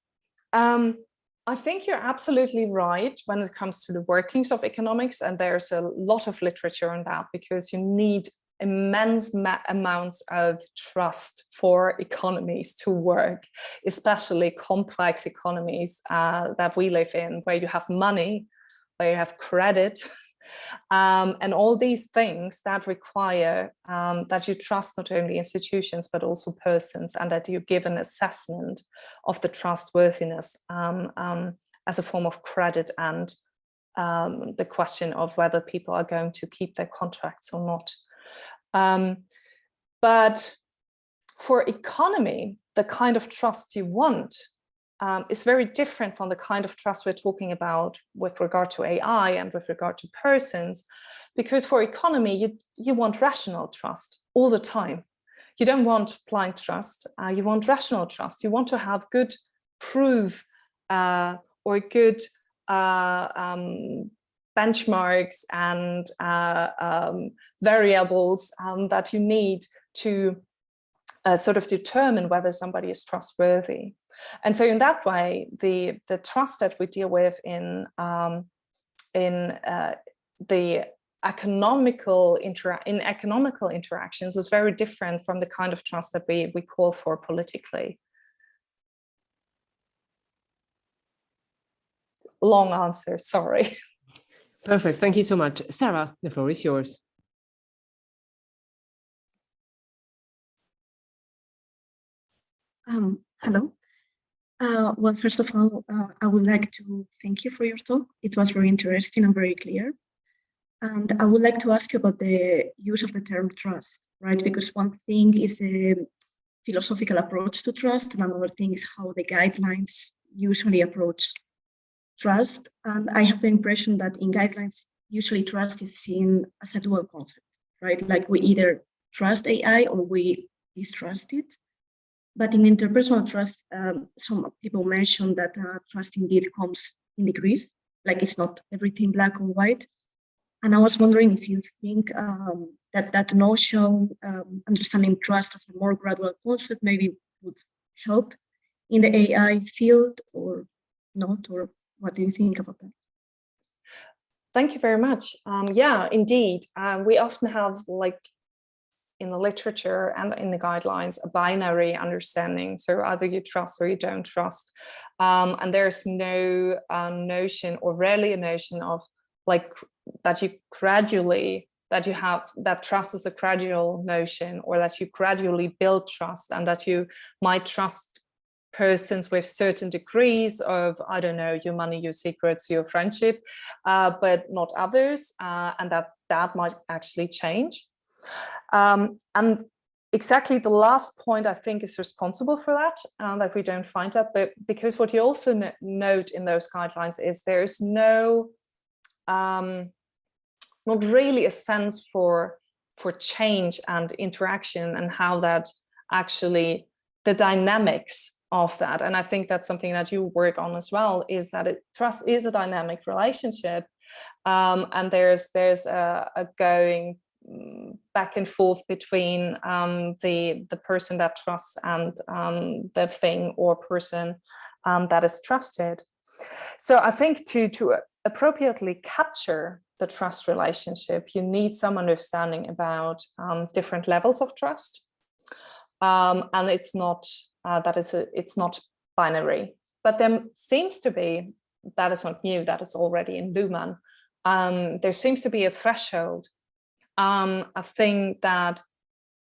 I think you're absolutely right when it comes to the workings of economics, and there's a lot of literature on that, because you need immense amounts of trust for economies to work, especially complex economies that we live in, where you have money, where you have credit, and all these things that require that you trust not only institutions but also persons, and that you give an assessment of the trustworthiness as a form of credit, and the question of whether people are going to keep their contracts or not. But for economy, the kind of trust you want is very different from the kind of trust we're talking about with regard to AI and with regard to persons, because for economy, you want rational trust all the time. you don't want blind trust, you want rational trust. You want to have good proof or good benchmarks and variables that you need to sort of determine whether somebody is trustworthy. And so in that way, the trust that we deal with in the economical interactions is very different from the kind of trust that we call for politically. Long answer, sorry. Perfect, thank you so much. Sarah, the floor is yours. Hello. Well, first of all, I would like to thank you for your talk. It was very interesting and very clear. And I would like to ask you about the use of the term trust, right? Because one thing is a philosophical approach to trust, and another thing is how the guidelines usually approach trust. And I have the impression that in guidelines, usually trust is seen as a dual concept, right? Like we either trust AI or we distrust it. But in interpersonal trust, some people mention that trust indeed comes in degrees, like it's not everything black or white. And I was wondering if you think that notion, understanding trust as a more gradual concept, maybe would help in the AI field or not, or what do you think about that? Thank you very much. Yeah, indeed. We often have, like, in the literature and in the guidelines, a binary understanding. So either you trust or you don't trust. And there's no notion, or rarely a notion of, like, that you gradually, that you have, that trust is a gradual notion, or that you gradually build trust, and that you might trust persons with certain degrees of, I don't know, your money, your secrets, your friendship, but not others, and that might actually change. And exactly the last point, I think, is responsible for that we don't find that. But because what you also note in those guidelines is there is no, not really a sense for change and interaction, and how that actually, the dynamics of that. And I think that's something that you work on as well, is that trust is a dynamic relationship, and there's a going back and forth between the person that trusts and the thing or person that is trusted. So I think to appropriately capture the trust relationship, you need some understanding about different levels of trust, and it's not it's not binary. But there seems to be, that is not new, that is already in Luhmann, there seems to be a threshold, a thing that,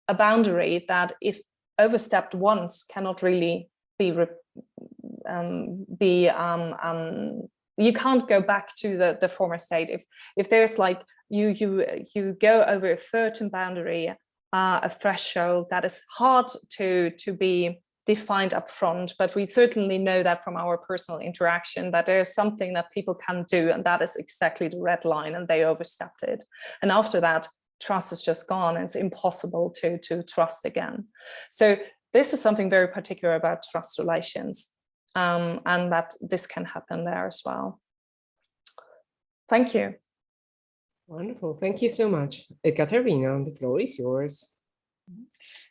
a boundary that if overstepped once cannot really be you can't go back to the former state. If there's, like, you go over a certain boundary, a threshold that is hard to be defined up front, but we certainly know that from our personal interaction, that there's something that people can do, and that is exactly the red line, and they overstepped it. And after that, trust is just gone, and it's impossible to trust again. So this is something very particular about trust relations, and that this can happen there as well. Thank you. Wonderful, thank you so much. Katerina, the floor is yours.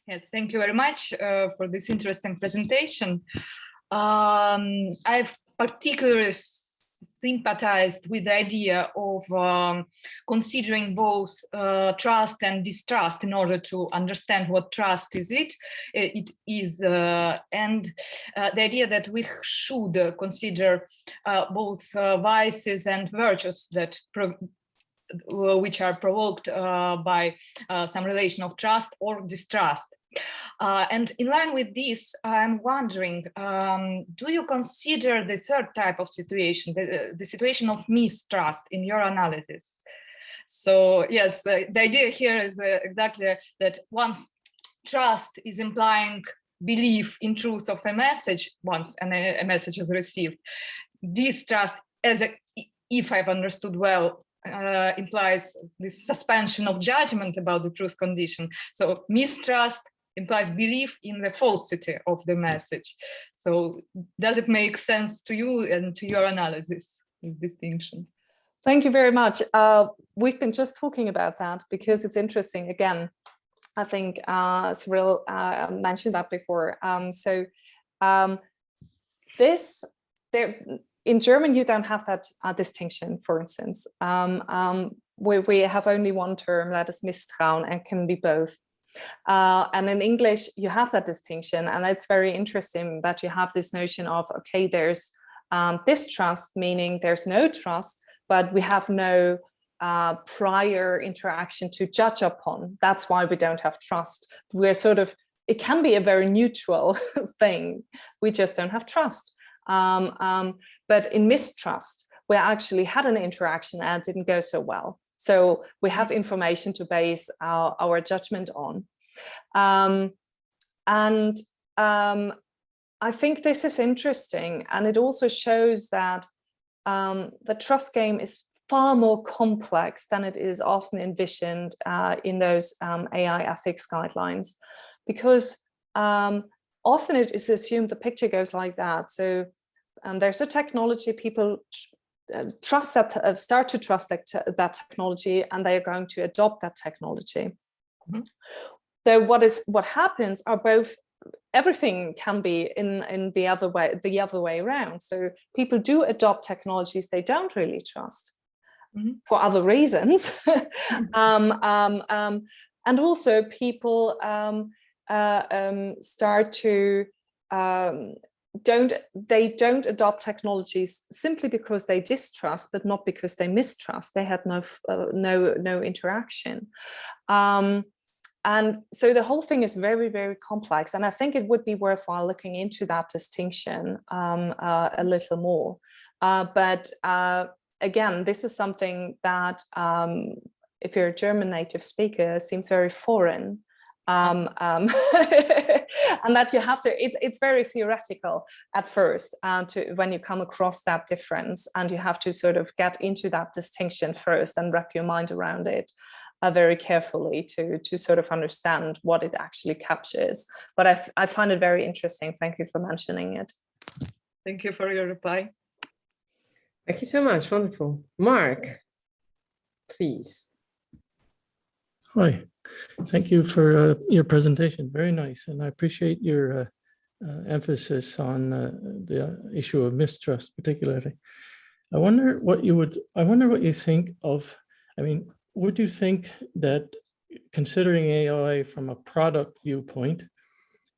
Yes, thank you very much for this interesting presentation. I've particularly sympathized with the idea of considering both trust and distrust in order to understand what trust is. And the idea that we should consider both vices and virtues that which are provoked by some relation of trust or distrust. And in line with this, I'm wondering, do you consider the third type of situation, the situation of mistrust, in your analysis? So yes, the idea here is exactly that once trust is implying belief in truth of a message, once a message is received, distrust, if I've understood well, implies this suspension of judgment about the truth condition. So mistrust implies belief in the falsity of the message. So does it make sense to you and to your analysis, this distinction? Thank you very much. We've been just talking about that because it's interesting. Again, I think Cyril mentioned that before. In German, you don't have that distinction, for instance. We have only one term, that is Misstrauen, and can be both. And in English, you have that distinction. And it's very interesting that you have this notion of, okay, there's distrust, meaning there's no trust, but we have no prior interaction to judge upon. That's why we don't have trust. We're sort of, it can be a very neutral thing. We just don't have trust. But in mistrust, we actually had an interaction and it didn't go so well. So we have information to base our judgment on. I think this is interesting. And it also shows that the trust game is far more complex than it is often envisioned in those AI ethics guidelines, because often it is assumed the picture goes like that. So there's a technology, people trust that, start to trust that technology, and they are going to adopt that technology. Mm-hmm. So what happens are both. Everything can be in the other way around. So people do adopt technologies they don't really trust, mm-hmm. for other reasons. And also people start to don't adopt technologies simply because they distrust, but not because they mistrust. They had no interaction. And so the whole thing is very, very complex. And I think it would be worthwhile looking into that distinction a little more. But again, this is something that if you're a German native speaker, seems very foreign. And that you have to, it's very theoretical at first when you come across that difference, and you have to sort of get into that distinction first and wrap your mind around it very carefully to sort of understand what it actually captures. But I find it very interesting. Thank you for mentioning it. Thank you for your reply. Thank you so much. Wonderful. Mark, please. Hi, thank you for your presentation. Very nice. And I appreciate your emphasis on the issue of mistrust, particularly. I wonder what you think of, I mean, would you think that considering AI from a product viewpoint,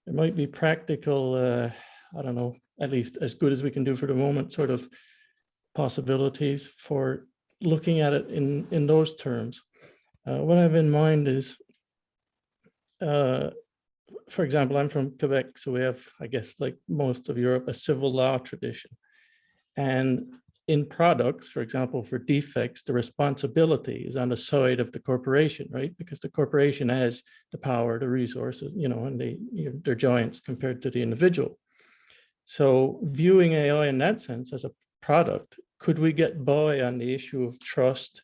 there might be practical, I don't know, at least as good as we can do for the moment, sort of possibilities for looking at it in those terms? What I have in mind is, for example, I'm from Quebec, so we have, I guess, like most of Europe, a civil law tradition. And in products, for example, for defects, the responsibility is on the side of the corporation, right? Because the corporation has the power, the resources, and they're giants compared to the individual. So viewing AI in that sense as a product, could we get by on the issue of trust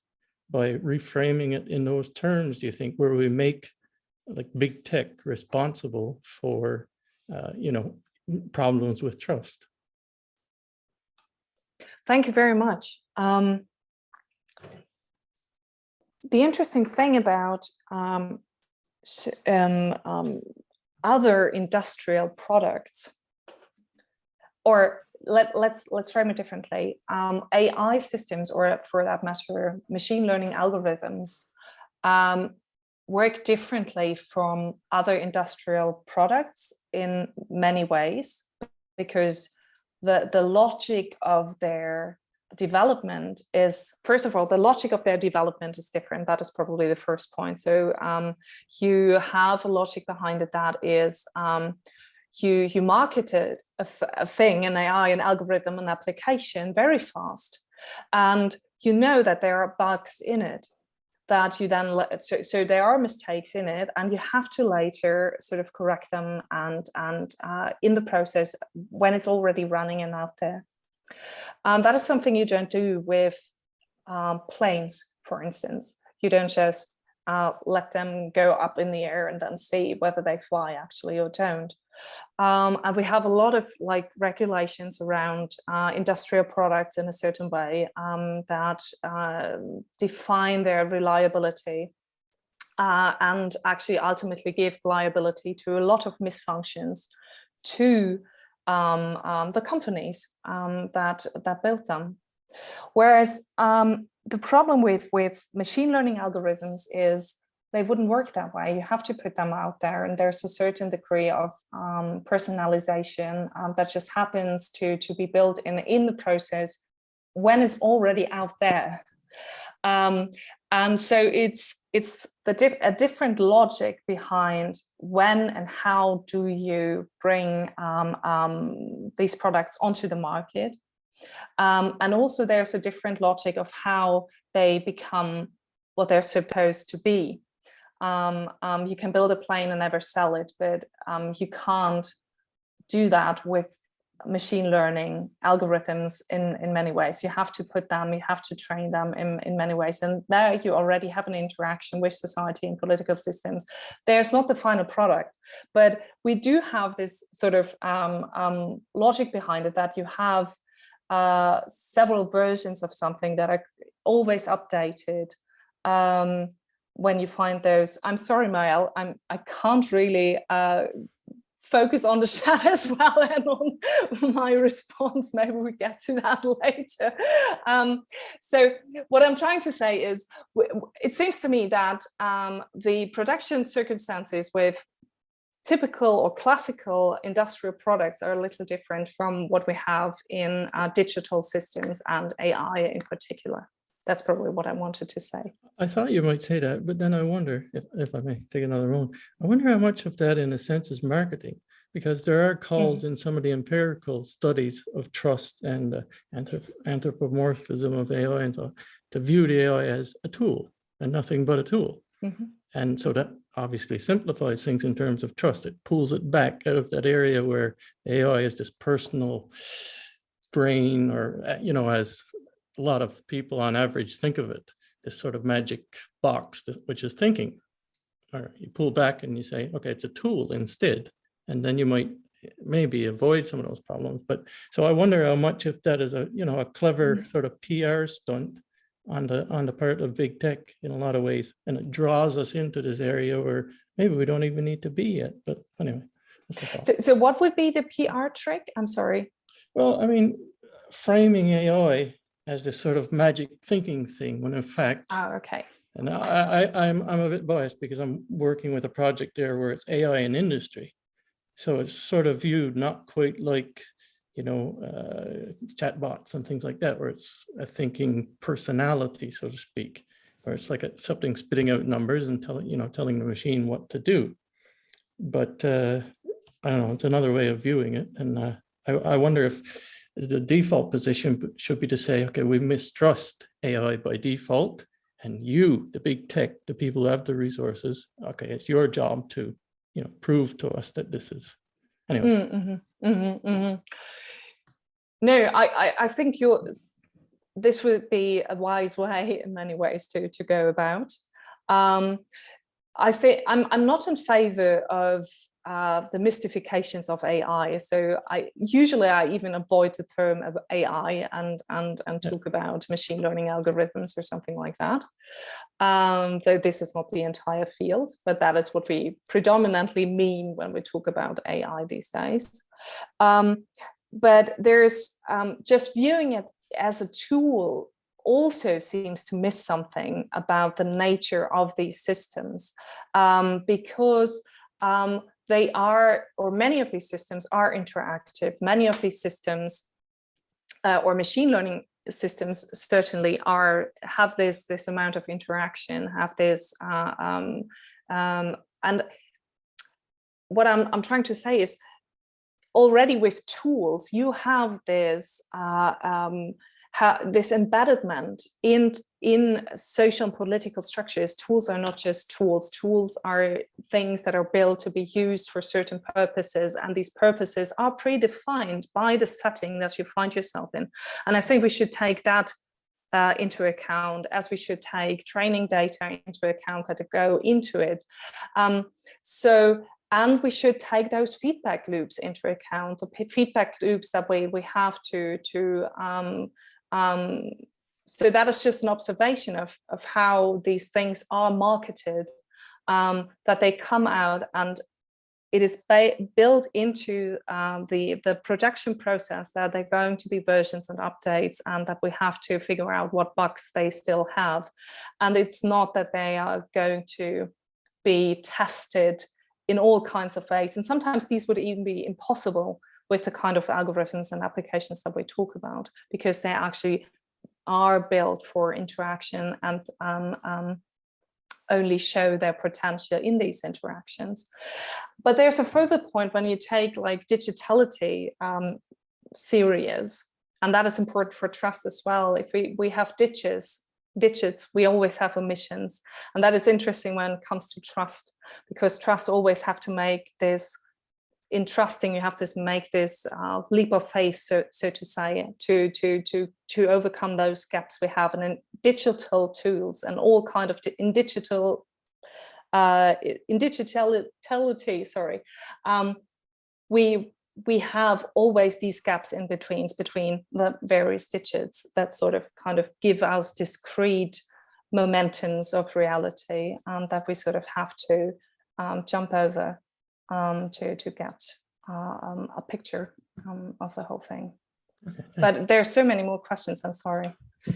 by reframing it in those terms, do you think, where we make like big tech responsible for, problems with trust? Thank you very much. The interesting thing about other industrial products, or let's frame it differently. AI systems, or for that matter, machine learning algorithms, work differently from other industrial products in many ways, because the logic of their development is, first of all, the logic of their development is different. That is probably the first point. So you have a logic behind it that is, you marketed a thing, an AI, an algorithm, an application very fast, and you know that there are bugs in it that you then so there are mistakes in it, and you have to later sort of correct them and in the process when it's already running and out there. That is something you don't do with planes, for instance. You don't just let them go up in the air and then see whether they fly actually or don't. And we have a lot of like regulations around industrial products in a certain way that define their reliability and actually ultimately give liability to a lot of misfunctions to the companies that built them. Whereas the problem with machine learning algorithms is they wouldn't work that way. You have to put them out there, and there's a certain degree of personalization that just happens to be built in the process when it's already out there. And so it's a different logic behind when and how do you bring these products onto the market. And also there's a different logic of how they become what they're supposed to be. You can build a plane and never sell it, but you can't do that with machine learning algorithms in many ways. You have to you have to train them in many ways. And there you already have an interaction with society and political systems. There's not the final product, but we do have this sort of logic behind it, that you have several versions of something that are always updated. When you find those, I'm sorry, Mael, I can't really focus on the chat as well and on my response. Maybe we get to that later. So what I'm trying to say is, it seems to me that the production circumstances with typical or classical industrial products are a little different from what we have in digital systems and AI in particular. That's probably what I wanted to say. I thought you might say that, but then I wonder, if I may take another one, I wonder how much of that in a sense is marketing, because there are calls in some of the empirical studies of trust and anthropomorphism of AI and so to view the AI as a tool and nothing but a tool. And so that obviously simplifies things in terms of trust. It pulls it back out of that area where AI is this personal brain, or, you know, as a lot of people on average think of it, this sort of magic box, which is thinking. Or you pull back and you say, okay, it's a tool instead. And then you might maybe avoid some of those problems. But so I wonder how much of that is a, you know, a clever sort of PR stunt on the part of big tech in a lot of ways. And it draws us into this area where maybe we don't even need to be yet. But anyway, that's the thought. So what would be the PR trick? I'm sorry. Well, I mean, framing AI as this sort of magic thinking thing, when in fact, okay. And I'm a bit biased because I'm working with a project there where it's AI in industry. So it's sort of viewed not quite like, you know, chatbots and things like that, where it's a thinking personality, so to speak, where it's like something spitting out numbers and telling the machine what to do. But I don't know, it's another way of viewing it. And I wonder if the default position should be to say, okay, we mistrust AI by default, and you, the big tech, the people who have the resources, okay, it's your job to, you know, prove to us that this is, anyway. No, I think this would be a wise way in many ways to go about. I think I'm not in favor of the mystifications of AI. So I even avoid the term of AI and talk about machine learning algorithms or something like that. Though this is not the entire field, but that is what we predominantly mean when we talk about AI these days. But there's just viewing it as a tool also seems to miss something about the nature of these systems, because they are, or many of these systems are interactive. Many of these systems, or machine learning systems, certainly have this amount of interaction, have this, and what I'm trying to say is, already with tools, you have this this embedment in social and political structures. Tools are not just tools. Tools are things that are built to be used for certain purposes, and these purposes are predefined by the setting that you find yourself in. And I think we should take that into account, as we should take training data into account that go into it. And we should take those feedback loops into account, the feedback loops that we have to so that is just an observation of how these things are marketed, that they come out, and it is built into the production process that they're going to be versions and updates, and that we have to figure out what bugs they still have. And it's not that they are going to be tested in all kinds of ways. And sometimes these would even be impossible with the kind of algorithms and applications that we talk about, because they actually are built for interaction and only show their potential in these interactions. But there's a further point when you take like digitality serious, and that is important for trust as well. If we have digits, we always have omissions. And that is interesting when it comes to trust, because trust always have to make this, in trusting, you have to make this leap of faith, so to say, to overcome those gaps we have. And in digital tools and all kind of in digitality, we have always these gaps in between the various digits that sort of kind of give us discrete momentums of reality that we sort of have to jump over to get a picture of the whole thing. Okay, but there are so many more questions, I'm sorry.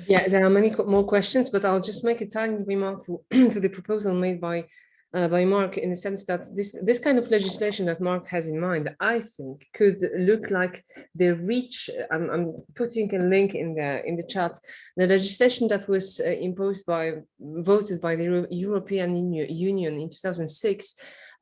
Yeah, there are many more questions, but I'll just make a tiny remark to the proposal made by Mark, in the sense that this kind of legislation that Mark has in mind, I think, could look like the reach. I'm putting a link in the chat. The legislation that was voted by the European Union in 2006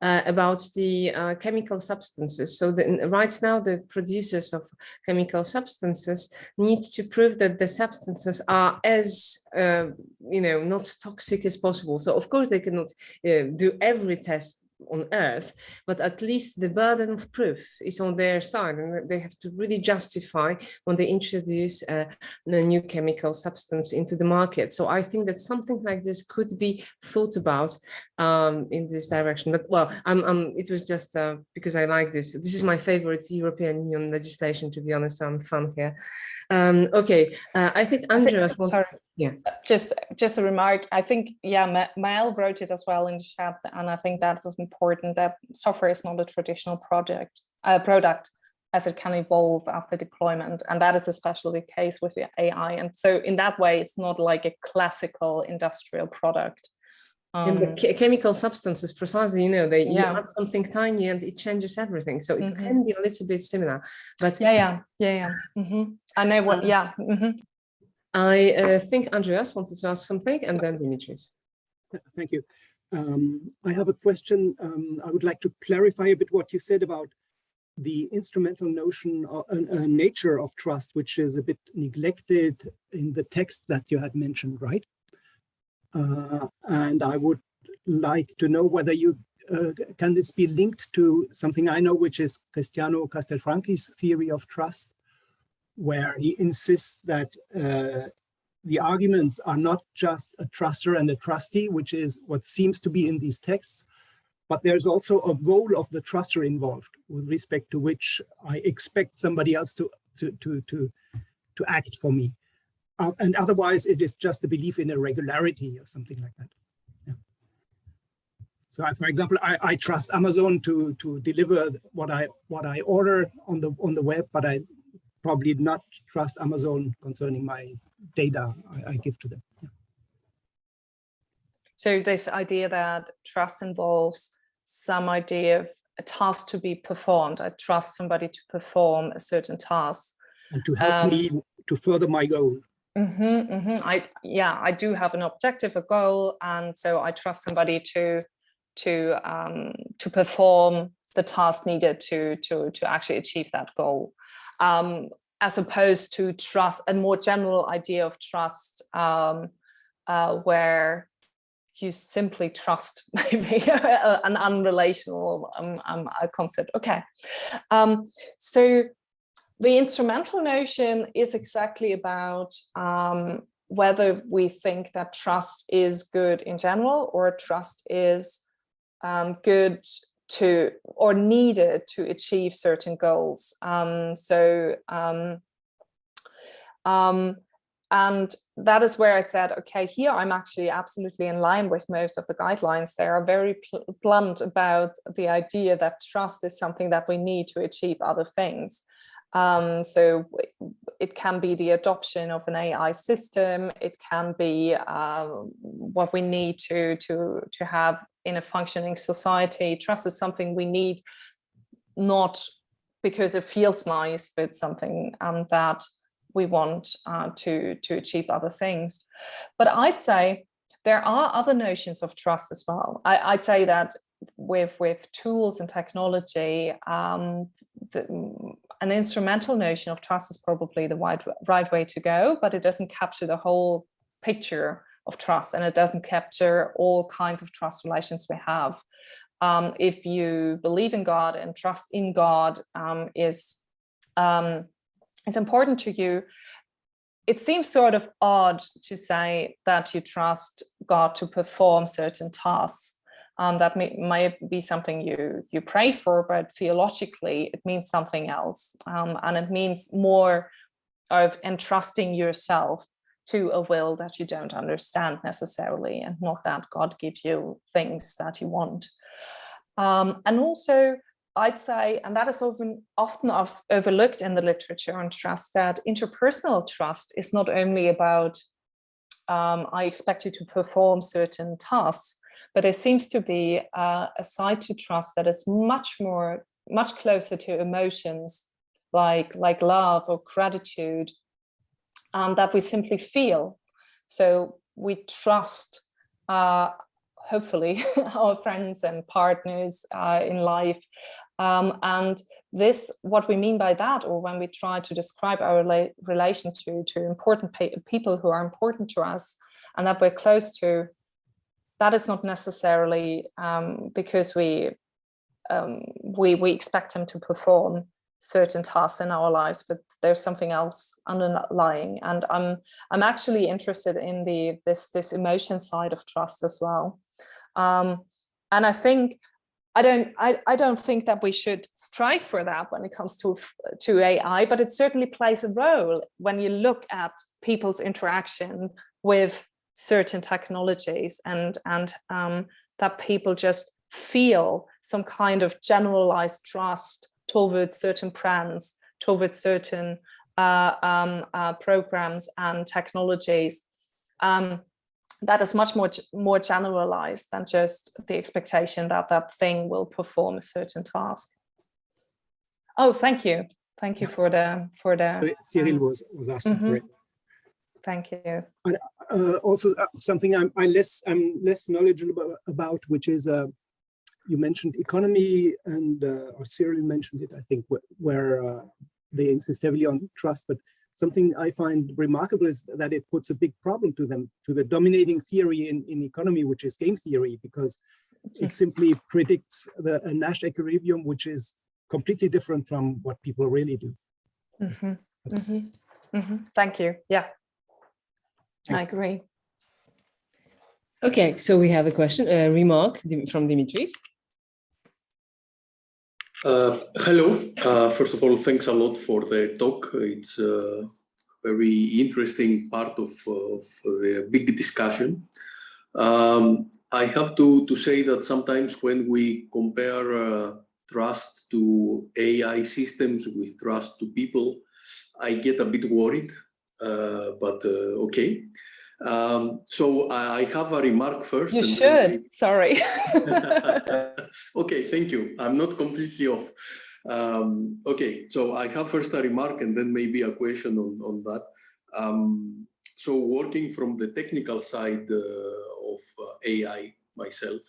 about the chemical substances. So right now, the producers of chemical substances need to prove that the substances are as not toxic as possible. So of course they cannot do every test on Earth, but at least the burden of proof is on their side, and they have to really justify when they introduce a new chemical substance into the market. So I think that something like this could be thought about in this direction. But well, it was just because I like this. This is my favorite European Union legislation, to be honest. I'm fun here. Okay, I think Andrea. Sorry. Yeah. Just a remark. I think, yeah, Mael wrote it as well in the chat, and I think that's important, that software is not a traditional product as it can evolve after deployment, and that is especially the case with the AI. And so in that way, it's not like a classical industrial product. Chemical substances, precisely, you add something tiny and it changes everything. So it can be a little bit similar. But I know what. I think Andreas wanted to ask something, and then Dimitris. Thank you. I have a question. I would like to clarify a bit what you said about the instrumental notion or nature of trust, which is a bit neglected in the text that you had mentioned, right? And I would like to know whether you can this be linked to something I know, which is Cristiano Castelfranchi's theory of trust, where he insists that the arguments are not just a truster and a trustee, which is what seems to be in these texts, but there's also a goal of the truster involved, with respect to which I expect somebody else to act for me. And otherwise, it is just a belief in a regularity or something like that. Yeah. So, for example, I trust Amazon to deliver what I order on the web, but I probably not trust Amazon concerning my data I give to them. Yeah. So this idea that trust involves some idea of a task to be performed. I trust somebody to perform a certain task. And to help me to further my goal. I do have an objective, a goal, and so I trust somebody to perform the task needed to actually achieve that goal. As opposed to trust, a more general idea of trust, where you simply trust maybe an unrelational concept. Okay, so the instrumental notion is exactly about whether we think that trust is good in general, or trust is good to or needed to achieve certain goals. And that is where I said, okay, here I'm actually absolutely in line with most of the guidelines. They are very blunt about the idea that trust is something that we need to achieve other things. So it can be the adoption of an AI system. It can be what we need to have in a functioning society. Trust is something we need, not because it feels nice, but something that we want to achieve other things. But I'd say there are other notions of trust as well. I'd say that with tools and technology, an instrumental notion of trust is probably the right way to go, but it doesn't capture the whole picture of trust, and it doesn't capture all kinds of trust relations we have. If you believe in God and trust in God is important to you, it seems sort of odd to say that you trust God to perform certain tasks. That might be something you pray for, but theologically it means something else. And it means more of entrusting yourself to a will that you don't understand necessarily, and not that God gives you things that you want. And also, I'd say, and that is often overlooked in the literature on trust, that interpersonal trust is not only about I expect you to perform certain tasks, but there seems to be a side to trust that is much closer to emotions like love or gratitude, that we simply feel. So we trust, hopefully, our friends and partners in life. And this, what we mean by that, or when we try to describe our relation to important people who are important to us and that we're close to, that is not necessarily because we expect them to perform certain tasks in our lives, but there's something else underlying. And I'm actually interested in this emotion side of trust as well. And I think I don't think that we should strive for that when it comes to AI, but it certainly plays a role when you look at people's interaction with certain technologies, and that people just feel some kind of generalized trust towards certain brands, towards certain programs and technologies. That is much more generalized than just the expectation that that thing will perform a certain task. Oh, thank you. Thank you for the. Cyril was asking for it. Thank you. But also something I'm less knowledgeable about, which is you mentioned economy, and or Cyril mentioned it, I think, where they insist heavily on trust. But something I find remarkable is that it puts a big problem to them, to the dominating theory in economy, which is game theory, because it simply predicts a Nash equilibrium, which is completely different from what people really do. Thank you. Yeah, thanks. I agree. Okay, so we have a question, a remark from Dimitris. Hello. First of all, thanks a lot for the talk. It's a very interesting part of the big discussion. I have to say that sometimes when we compare trust to AI systems with trust to people, I get a bit worried, but okay. So I have a remark first. You should, sorry. Okay, thank you. I'm not completely off. Okay, so I have first a remark and then maybe a question on that. So working from the technical side of AI myself,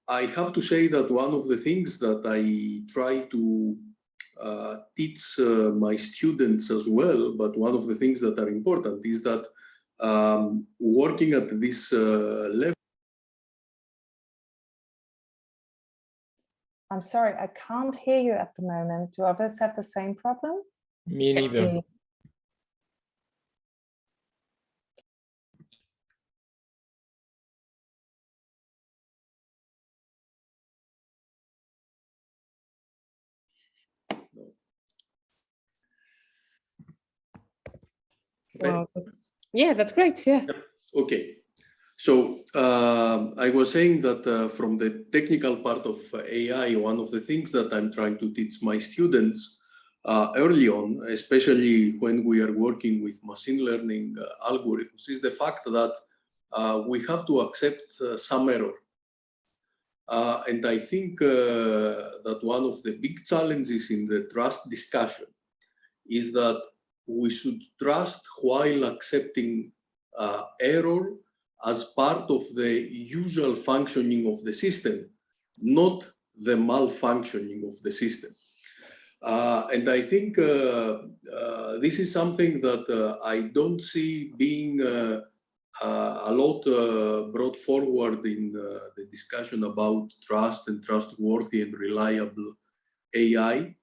I have to say that one of the things that I try to teach my students as well, but one of the things that are important is that working at this level. I'm sorry, I can't hear you at the moment. Do others have the same problem? Me neither. Wow. Yeah, that's great. Yeah. Okay. So I was saying that from the technical part of AI, one of the things that I'm trying to teach my students early on, especially when we are working with machine learning algorithms, is the fact that we have to accept some error. And I think that one of the big challenges in the trust discussion is that we should trust while accepting error as part of the usual functioning of the system, not the malfunctioning of the system. And I think this is something that I don't see being a lot brought forward in the discussion about trust and trustworthy and reliable AI.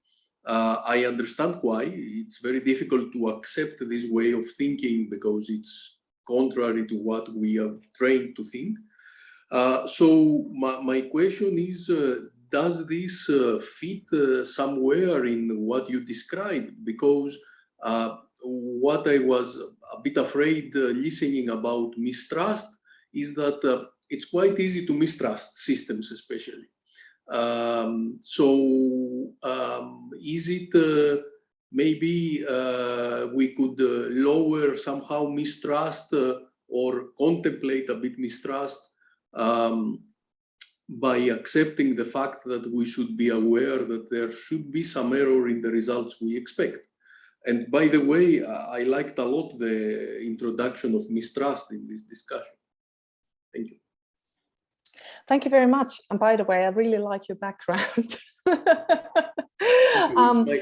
I understand why. It's very difficult to accept this way of thinking because it's contrary to what we are trained to think. So my question is, does this fit somewhere in what you described? Because what I was a bit afraid listening about mistrust is that it's quite easy to mistrust systems, especially. Is it maybe we could lower somehow mistrust or contemplate a bit mistrust by accepting the fact that we should be aware that there should be some error in the results we expect? And by the way, I liked a lot the introduction of mistrust in this discussion. Thank you. Thank you very much. And by the way, I really like your background. It's my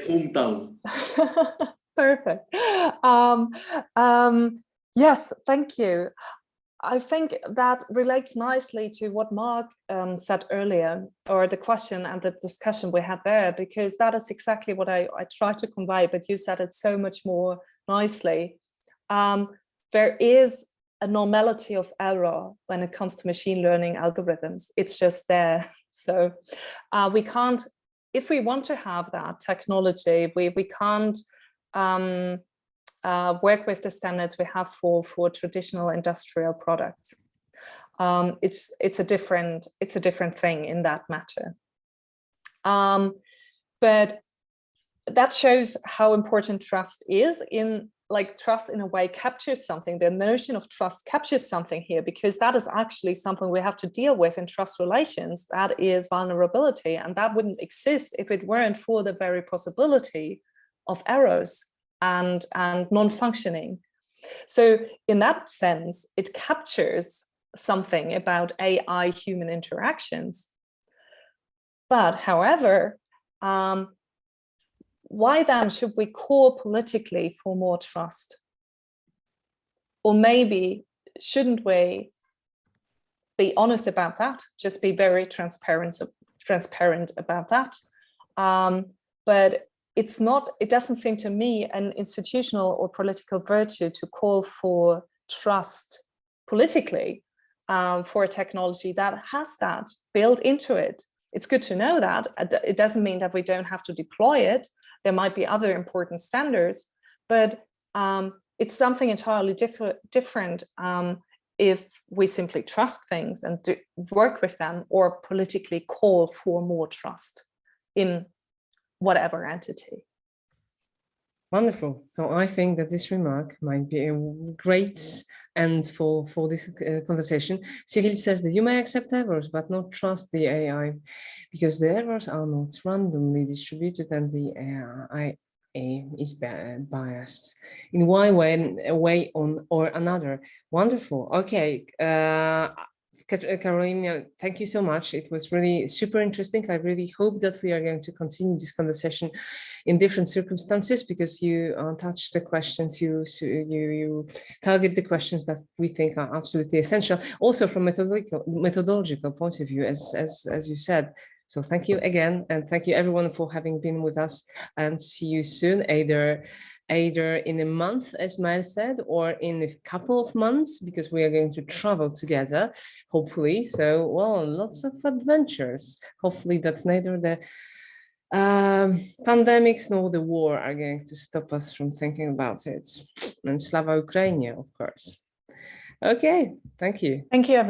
hometown. Perfect. Yes, thank you. I think that relates nicely to what Mark said earlier, or the question and the discussion we had there, because that is exactly what I tried to convey, but you said it so much more nicely. There is a normality of error when it comes to machine learning algorithms. It's just there. So we can't, if we want to have that technology, we can't work with the standards we have for traditional industrial products. It's a different thing in that matter. But that shows how important trust is. Trust in a way captures something. The notion of trust captures something here, because that is actually something we have to deal with in trust relations. That is vulnerability, and that wouldn't exist if it weren't for the very possibility of errors and non-functioning. So in that sense, it captures something about AI human interactions. But however, why then should we call politically for more trust? Or maybe shouldn't we be honest about that? Just be very transparent about that. But it doesn't seem to me an institutional or political virtue to call for trust politically for a technology that has that built into it. It's good to know that. It doesn't mean that we don't have to deploy it. There might be other important standards, but it's something entirely different if we simply trust things and work with them, or politically call for more trust in whatever entity. Wonderful. So I think that this remark might be a great end for this conversation. Cyril says that you may accept errors, but not trust the AI, because the errors are not randomly distributed and the AI is biased in one way or another. Wonderful. Okay. Karoline, thank you so much. It was really super interesting. I really hope that we are going to continue this conversation in different circumstances, because you touch the questions, you target the questions that we think are absolutely essential, also from methodological point of view, as you said. So thank you again, and thank you everyone for having been with us, and see you soon, either in a month, as Miles said, or in a couple of months, because we are going to travel together, hopefully. So, well, lots of adventures. Hopefully that's neither the Pandemics nor the war are going to stop us from thinking about it. And Slava Ukraini, of course. Okay, thank you. Thank you, everyone.